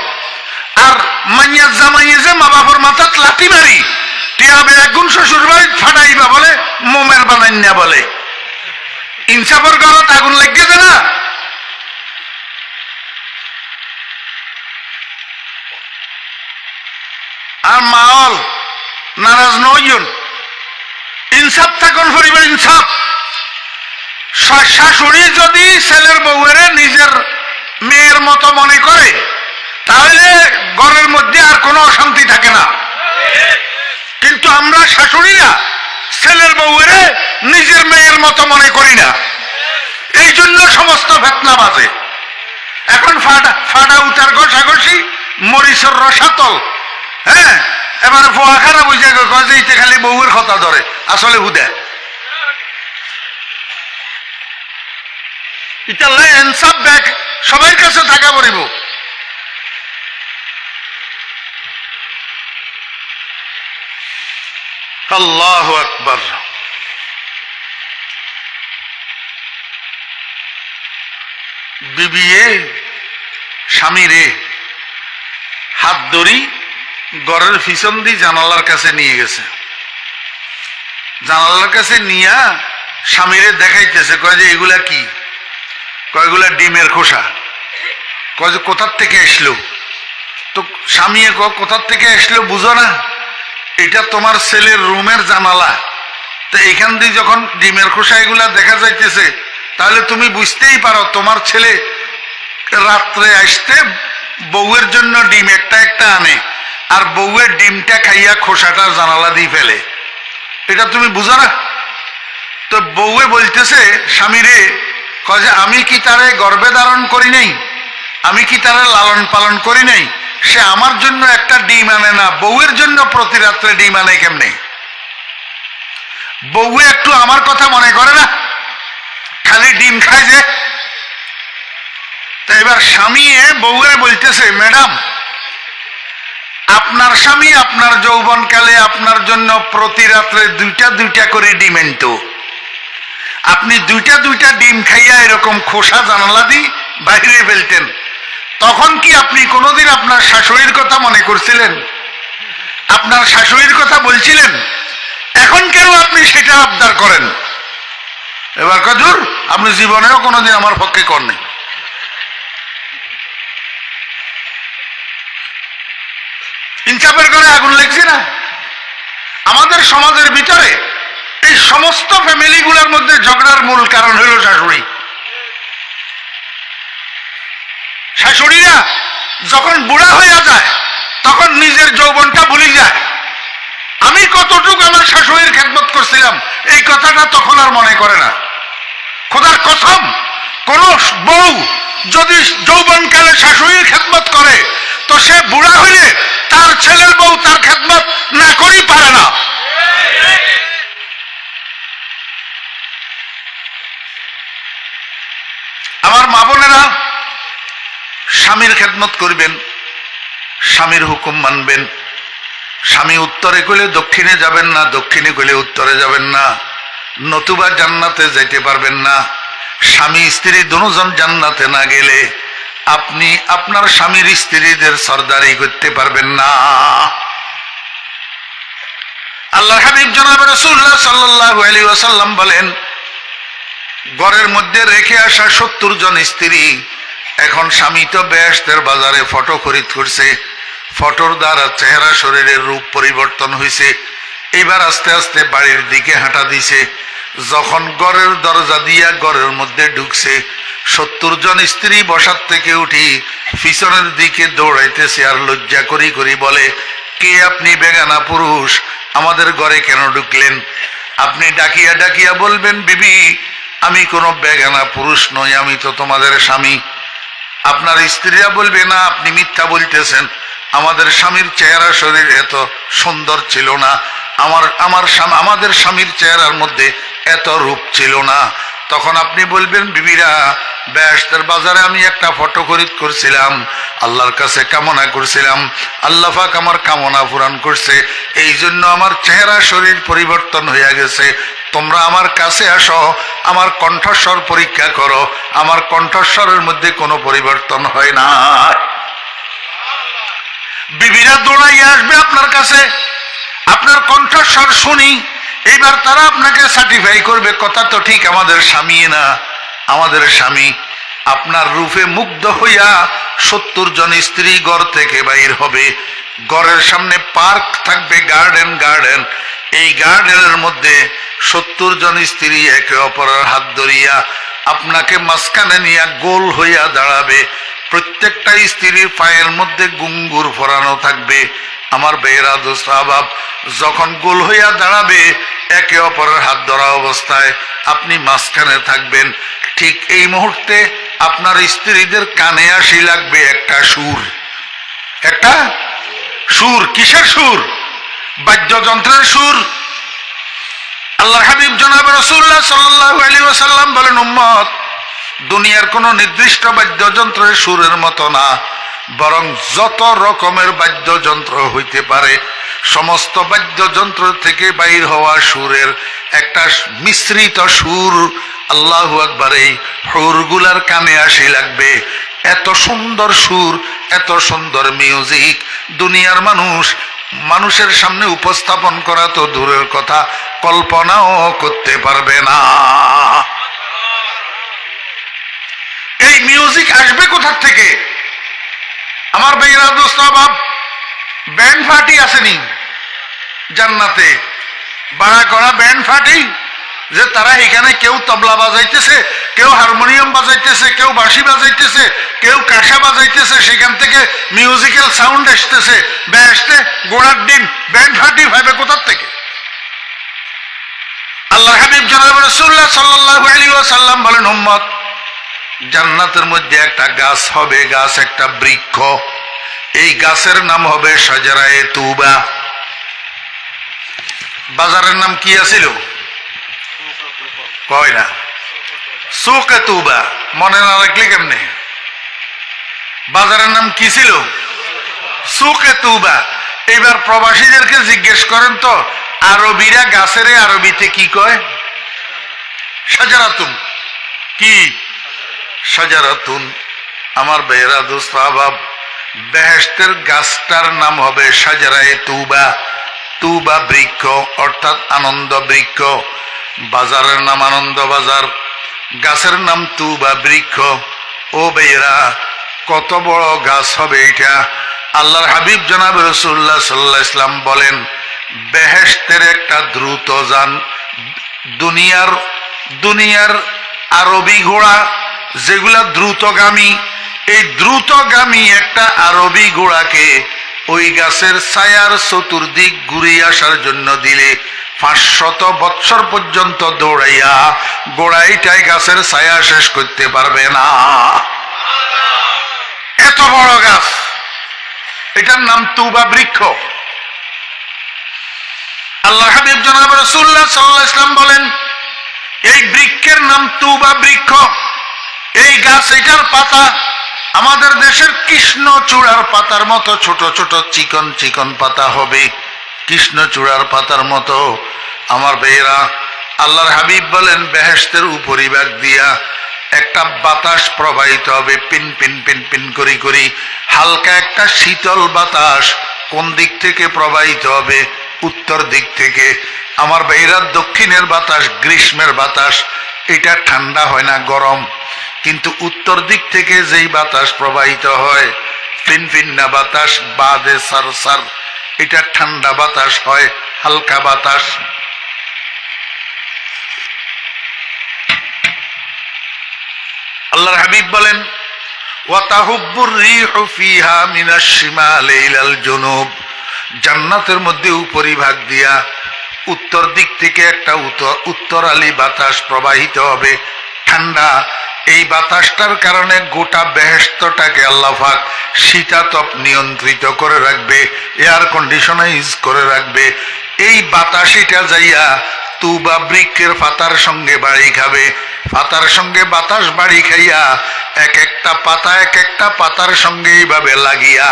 আর মাইয়ার জামাইয়ে যে মা বাবার মাথাত লাঠি মারি টিয়া বেগুন শ্বশুর বাড়ি ফাটাইবা বলে মোমের বানাইনা বলে। ইনসাফর ঘরত আগুন লেগেছে না? আর মাওল নারাজ নইন, ইনসাফ থাকুন পরিবার, ইনসাফ। শাশুড়ি যদি ছেলের বউয়ের নিজের মেয়ের মতো মনে করে, তাহলে ঘরের মধ্যে আর কোনো অশান্তি থাকে না। কিন্তু আমরা শাশুড়িরা ছেলের বউয়ের নিজের মেয়ের মতো মনে করি না, এই জন্য সমস্ত ফেতনা বাজে। এখন ফাটা উতার ঘষাঘষি, মরিচের রসাতল। হ্যাঁ, এবারে ফোয়া খারাপ বুঝে যে ইতে খালি বউয়ের কথা ধরে, আসলে হুদা। ইতাল্লাহ ইনসাফ ব্যাগ সবার কাছে থাকা পড়িব। আল্লাহু আকবার। বিবিয়ে স্বামীরে হাত ধরি ঘরের পিছন দিয়ে জানালার কাছে নিয়ে গেছে। জানালার কাছে নিয়া স্বামীরে দেখাইতেছে, কয় যে এগুলা কি? কয়গুলা ডিমের খোসা। কয় যে কোথার থেকে আসলো? তো স্বামী কোথার থেকে আসলো বুঝো না? এটা তোমার ছেলের রুমের জানালা, তো এখান দিয়ে যখন ডিমের খোসা এগুলা দেখা যাইতেছে, তাহলে তুমি বুঝতেই পারো তোমার ছেলে রাত্রে আসতে বউয়ের জন্য ডিম একটা একটা আনে, আর বউয়ের ডিমটা খাইয়া খোসাটা জানালা দিয়ে ফেলে। এটা তুমি বুঝো না? তো বউয়ে বলতেছে স্বামীরে, কয় যে আমি কি তারে গর্ভে ধারণ করি নাই, আমি কি তারে লালন পালন করি নাই, সে আমার জন্য একটা ডিম আনে না, বউয়ের জন্য প্রতি রাত্রে ডিম আনে কেমনে? বউয়ে একটু আমার কথা মনে করে না, খালি ডিম খায় যে। তো এবার স্বামী বউয়ে বলতেছে, ম্যাডাম আপনার স্বামী আপনার যৌবনকালে আপনার জন্য প্রতি রাত্রে দুইটা দুইটা করে ডিম আনতো, আপনি দুইটা দুইটা ডিম খাইয়া এরকম খোসা জানালা দি বাইরে ফেলতেন, তখন কি আপনি কোনোদিন আপনার শাশুড়ির কথা মনে করছিলেন? আপনার শাশুড়ির কথা বলছিলেন? এখন কেন আপনি সেটা আবদার করেন? এবার কাজুর আপনি জীবনেও কোনোদিন আমার পক্ষে করেন। ইনসাফের করে আগুন লেগছে না? আমাদের সমাজের ভিতরে এই সমস্ত ফ্যামিলিগুলোর মধ্যে ঝগড়ার মূল কারণ হইল শাশুড়ি। শাশুড়িরা যখন বুড়া হইয়া যায় তখন নিজের যৌবনটা ভুলে যায়। আমি কতটুকু আমার শাশুড়ির খেদমত করছিলাম এই কথাটা তখন আর মনে করে না। খোদার কসম, কোন বউ যদি যৌবনকালে শাশুড়ির খেদমত করে তো সে বুড়া হইলে তার ছেলের বউ তার খেদমত না করেই পারে না। আমার মা বোনেরা, স্বামীর খেদমত করবেন, স্বামীর হুকুম মানবেন। স্বামী উত্তরে কইলে দক্ষিণে যাবেন না, দক্ষিণে কইলে উত্তরে যাবেন না, নতুবা জান্নাতে যাইতে পারবেন না। স্বামী স্ত্রী দুজন জান্নাতে না গেলে আপনি আপনার স্বামীর স্ত্রীদের সরদারি করতে পারবেন না। আল্লাহ হাবিব জনাব রাসূলুল্লাহ সাল্লাল্লাহু আলাইহি ওয়াসাল্লাম বলেন, ঘরের মধ্যে রেখে আসা 70 জন স্ত্রী, এখন স্বামী তো বেহেশতের বাজারে ফটো খরিদ করছে, ফটোর দ্বারা চেহারা শরীরের রূপ পরিবর্তন হয়েছে, এবার আস্তে আস্তে বাড়ির দিকে হাঁটা দিছে। যখন ঘরের দরজা দিয়া ঘরের মধ্যে ঢুকছে, 70 জন স্ত্রী বসার থেকে উঠি পিছনের দিকে দৌড়াইতেছে আর লজ্জা করি করি বলে, কে আপনি বেগানা পুরুষ, আমাদের ঘরে কেন ঢুকলেন? আপনি ডাকিয়া ডাকিয়া বলবেন, বিবি আমি কোনো বেগানা পুরুষ নই, আমি তো তোমাদের স্বামী। আপনার স্ত্রীরা বলবে, না আপনি মিথ্যা বলতেছেন, আমাদের স্বামীর চেহারা শরীর এত সুন্দর ছিল না, আমাদের স্বামীর চেহারার মধ্যে এত রূপ ছিল না। তখন আপনি বলবেন, বিবিরা বেহেশতের বাজারে আমি একটা ফটো খরিদ করছিলাম, আল্লাহর কাছে কামনা করছিলাম, আল্লাহ পাক আমার কামনা পূরণ করছে, এই জন্য আমার চেহারা শরীর পরিবর্তন হয়ে গেছে। তোমরা আমার কাছে আসো, আমার কণ্ঠস্বর পরীক্ষা করো, আমার কণ্ঠস্বরের মধ্যে কোনো পরিবর্তন হয় না। বিবিরা দৌড়াইয়া আসবে আপনার কাছে, আপনার কণ্ঠস্বর শুনি, এইবার তারা আপনাকে সার্টিফাই করবে, কথা তো ঠিক, আমাদের স্বামী না, আমাদের স্বামী। আপনার রূপে মুগ্ধ হইয়া 70 জন স্ত্রী ঘর থেকে বাইর হবে। ঘরের সামনে পার্ক থাকবে, গার্ডেন, এই গার্ডেনের মধ্যে 70 জন স্ত্রী একে অপরের হাত ধরিয়া আপনাকে মাঝখানে নিয়ে গোল হইয়া দাঁড়াবে। প্রত্যেকটা স্ত্রীর পায়ের মধ্যে গুঙ্গুর ফোরানো থাকবে। আমার বেয়েরা দোস্ত আহবাব, যখন গোল হইয়া দাঁড়াবে একে অপরের হাত ধরা অবস্থায় আপনি মাঝখানে থাকবেন। ঠিক এই মুহূর্তে আপনার স্ত্রীদের কানে আসি লাগবে একটা সুর, একটা সুর। কিসের সুর? বাদ্যযন্ত্রের সুর। আল্লাহর হাবিব জনাব রাসূলুল্লাহ সাল্লাল্লাহু আলাইহি ওয়াসাল্লাম বলেন, উম্মত দুনিয়ার কোন নির্দিষ্ট বাদ্যযন্ত্রের সুরের মতো না, বরং যত রকমের বাদ্যযন্ত্র হইতে পারে সমস্ত বাদ্যযন্ত্র থেকে বাইর হওয়া সুরের একটা মিশ্রিত সুর, আল্লাহু আকবার, এই সুরগুলার কানে আসি লাগবে। এত সুন্দর সুর, এত সুন্দর মিউজিক দুনিয়ার মানুষের সামনে উপস্থাপন করা তো দূরের কথা, কল্পনাও করতে পারবে না। এই মিউজিক আসবে কোথা থেকে? আমার ভাইয়েরা দোস্ত বাপ, ব্যান্ড পার্টি আসেনি জান্নাতে, ভাড়া করা ব্যান্ড পার্টি, যে তারা এখানে কেউ তবলা বাজাইতেছে, কেউ হারমোনিয়াম বাজাইতেছে, কেউ বাঁশি বাজাইতেছে, কেউ কাঁসা বাজাইতেছে, সেখান থেকে মিউজিক্যাল সাউন্ড আসতেছে। বেহেশতে গোড়ার দিন ব্যান্ড পার্টি ভাবে কোথার থেকে? আল্লাহ হাবিব জনাব রাসূলুল্লাহ সাল্লাল্লাহু আলাইহি ওয়াসাল্লাম বলেন, উম্মত, জান্নাতের মধ্যে একটা গাছ হবে, গাছ একটা বৃক্ষ। এই গাছের নাম হবে শাজারায়ে তুবা। বাজারের নাম কি আছিল? কয় না, সুকে তুবা। মনে না রাখলে কেমনে? বাজারের নাম কি ছিল? সুকে তুবা। এবার প্রবাসীদেরকে জিজ্ঞেস করেন তো, আরবিরা গাছের আরবিতে কি কয়? শাজারাতুন। কি? শাজারাতুন। আমার বেহরা দোস্ত আহবাব, বেহেশতের গাছটার নাম হবে শাজারায়ে তুবা। তুবা বৃক্ষ, অর্থাৎ আনন্দ বৃক্ষ। বাজারের নাম আনন্দ বাজার, গাছের নাম তুবা বৃক্ষ। ও বেহরা, কত বড় গাছ হবে এটা! আল্লাহর হাবিব জনাব রাসূলুল্লাহ সাল্লাল্লাহু আলাইহি ওয়াসাল্লাম বলেন, বেহেশতের একটা দ্রুত যান, দুনিয়ার আরবি ঘোড়া যেগুলা দ্রুতগামী, এই দ্রুতগামী একটা আরবি ঘোড়াকে ওই গাছের ছায়ার চতুর্দিক ঘুরিয়ে আসার জন্য দিলে 500 বৎসর পর্যন্ত দৌড়াইয়া গোড়াইটাই গাছের ছায়া শেষ করতে পারবে না। এত বড় গাছ, এটার নাম তুবা বৃক্ষ। আল্লাহ হাবিব জনাব রাসূলুল্লাহ সাল্লাল্লাহু আলাইহি ওয়াসাল্লাম বলেন, এই বৃক্ষের নাম তুবা বৃক্ষ। এই গাছ, এটার পাতা আমাদের দেশের কৃষ্ণচূড়ার পাতার মতো ছোট ছোট চিকন চিকন পাতা হবে, কৃষ্ণচূড়ার পাতার মতো। আমার ভাইয়েরা, আল্লাহর হাবিব বলেন, বেহেশতের উপরিভাগ দিয়া একটা বাতাস প্রবাহিত হবে, পিন পিন পিন পিন করি করি, হালকা একটা শীতল বাতাস। কোন দিক থেকে প্রবাহিত হবে? উত্তর দিক থেকে। আমার ভাইয়েরা, দক্ষিণের বাতাস গ্রীষ্মের বাতাস, এটা ঠান্ডা হয় না, গরম। কিন্তু উত্তর দিক থেকে যেই বাতাস প্রবাহিত হয়, ফিনফিন্না বাতাস, বাদে সারসার, এটা ঠান্ডা বাতাস হয়, হালকা বাতাস। আল্লাহর হাবিব বলেন, ওয়াতাহুব্বুর রিহু ফিহা মিনাশ শিমালি ইলাল জুনুব। জান্নাতের মধ্যে উপরিভাগ দিয়া উত্তর দিক থেকে একটা উত্তরালি বাতাস প্রবাহিত হবে, ঠান্ডা। এই বাতাসটার কারণে গোটা বেহেশতটাকে আল্লাহ পাক শীতাতপ নিয়ন্ত্রিত করে রাখবে, এয়ার কন্ডিশনাইজ করে রাখবে। এই বাতাসিটা যাইয়া তুবা বৃক্ষের পাতার সঙ্গে বাড়ি খাবে, পাতার সঙ্গে বাতাস বাড়ি খাইয়া এক একটা পাতার সঙ্গে এইভাবে লাগিয়া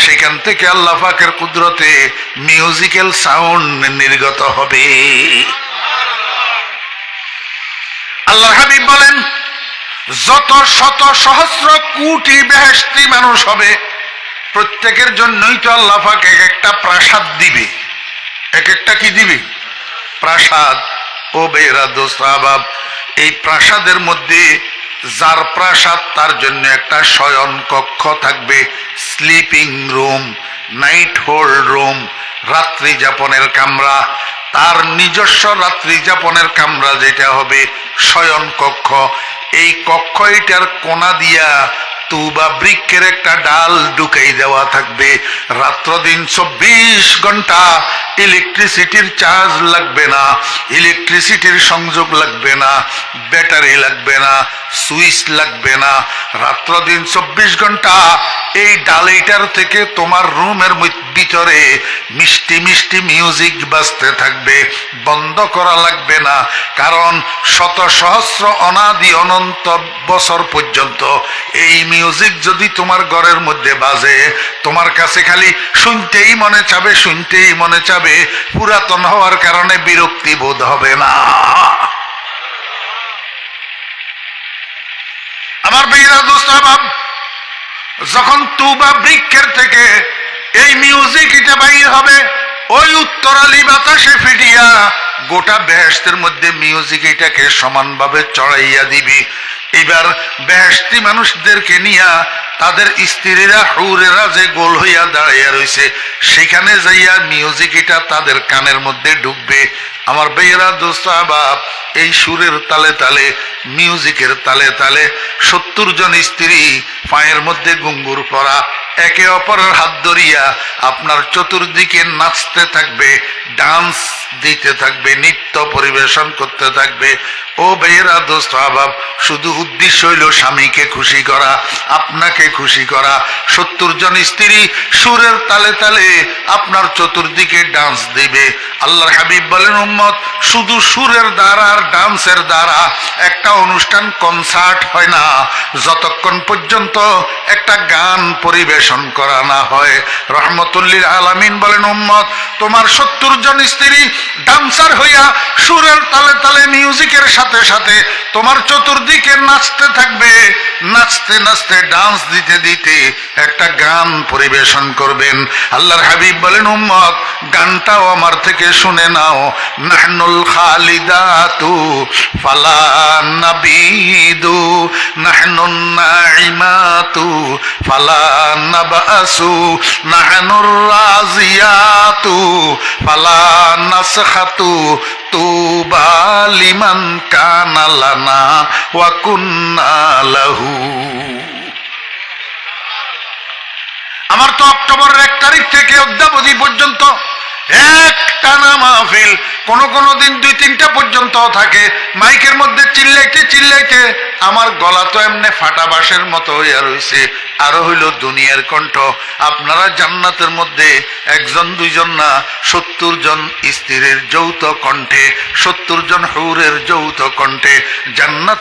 সেখান থেকে আল্লাহ পাকের কুদরতে মিউজিক্যাল সাউন্ড নির্গত হবে। আল্লাহ হাবিব বলেন, যত শত সহস্র কোটি বেহেশতি মানুষ হবে, প্রত্যেকের জন্যই তো আল্লাহ পাক এক একটা প্রাসাদ দিবে। এক একটা কি দিবে? প্রাসাদ। ও বেরা দোস্ত আহবাব, এই প্রাসাদের মধ্যে যার প্রাসাদ তার জন্য একটা শয়ন কক্ষ থাকবে, sleeping room, night hold room, রাত্রি যাপনের কামরা। তার নিজস্ব রাত্রি যাপনের কামরা যেটা হবে শয়ন কক্ষ। এই কক্ষ, এটার কোনা দিয়া তুবা বৃক্ষের একটা ডাল ঢুকাই দেওয়া থাকবে। রাত্র দিন 24 ঘন্টা ইলেকট্রিসিটির চার্জ লাগবে না, ইলেকট্রিসিটির সংযোগ লাগবে না, ব্যাটারি লাগবে না, সুইচ লাগবে না। রাত্র দিন 24 ঘন্টা এই ডালিটার থেকে তোমার রুমের ভিতরে মিষ্টি মিষ্টি মিউজিক বাজতে থাকবে, বন্ধ করা লাগবে না। কারণ শত সহস্র অনাদি অনন্ত বছর পর্যন্ত এই মিউজিক যদি তোমার ঘরের মধ্যে বাজে, তোমার কাছে খালি শুনতেই মনে চাবে, শুনতেই মনে চাবে। পুরাতন হওয়ার কারণে বিরক্তি বোধ হবে না। আমার ভাইরা দোস্ত আহবাব, যখন তুবা বৃক্ষের থেকে এই মিউজিক এটা বাইর হবে, ওই উত্তরালি বাতাসে ফিটিয়া গোটা বেহেশতের মধ্যে মিউজিক এটাকে সমানভাবে চড়াইয়া দিবি। এবার বেহেশতি মানুষদেরকে নিয়া তাদের স্ত্রীরা হুরেরা যে গোল হইয়া দাঁড়াইয়া রয়েছে, সেখানে যাইয়া মিউজিক এটা তাদের কানের মধ্যে ঢুকবে। আমার ভাইয়েরা দোস্ত আহবাব, এই সুরের তালে তালে, মিউজিকের তালে তালে 70 জন স্ত্রী পায়ের মধ্যে ঘুঙ্গুর পরা, একে অপরের হাত ধরিয়া আপনার চতুর্দিকে নাচতে থাকবে, ডান্স দিতে থাকবে, নৃত্য পরিবেশন করতে থাকবে। ও ভাইয়েরা, দোস্ত আহবাব, শুধু উদ্দেশ্য হইল স্বামীকে খুশি করা, আপনাকে খুশি করা। 70 জন স্ত্রী সুরের তালে তালে আপনার চতুর্দিকে ডান্স দিবে। আল্লাহর হাবিব বলেন, উম্মত, শুধু সুরের দ্বারা আর ডান্সের দ্বারা একটা অনুষ্ঠান কনসার্ট হয় না, যতক্ষণ পর্যন্ত একটা গান পরিবেশন করা না হয়। রহমতুল্লিল আলামিন বলেন, উম্মত, তোমার 70 জন স্ত্রী ডান্সার হইয়া সুরের তালে তালে মিউজিকের সাথে সাথে তোমার চতুর্দিকে নাচতে থাকবে, নাচতে নাচতে ডান্স দিতে দিতে একটা গান পরিবেশন করবেন। আল্লাহর হাবিব বলেন, উম্মত, গানটাও আমার থেকে শুনে নাও। নাহনুল খালিদাতু ফালা নাবিদু, নাহনুন নাইমাতু ফালা নাবাসু, নাহনুর রাজিয়াতু ফালা নাসখাতু, তুবা লিমান কানা লানা ওয়া কুন্না লাহু। আমার তো অক্টোবরের 1 তারিখ থেকে অদ্যাবধি পর্যন্ত একটানা মাহফিল, কোন দিন 2-3টা পর্যন্ত থাকে। মাইকের মধ্যে চিল্লাইতে চিল্লাইতে আমার গলা তো এমনি ফাটা বাঁশের মতো হইয়া রয়েছে। আরো হইল দুনিয়ার কণ্ঠ। আপনারা জান্নাতের মধ্যে 1-2 না, 70 জন স্ত্রীর যৌথ কণ্ঠে, 70 জন হুরের যৌথ কণ্ঠে জান্নাত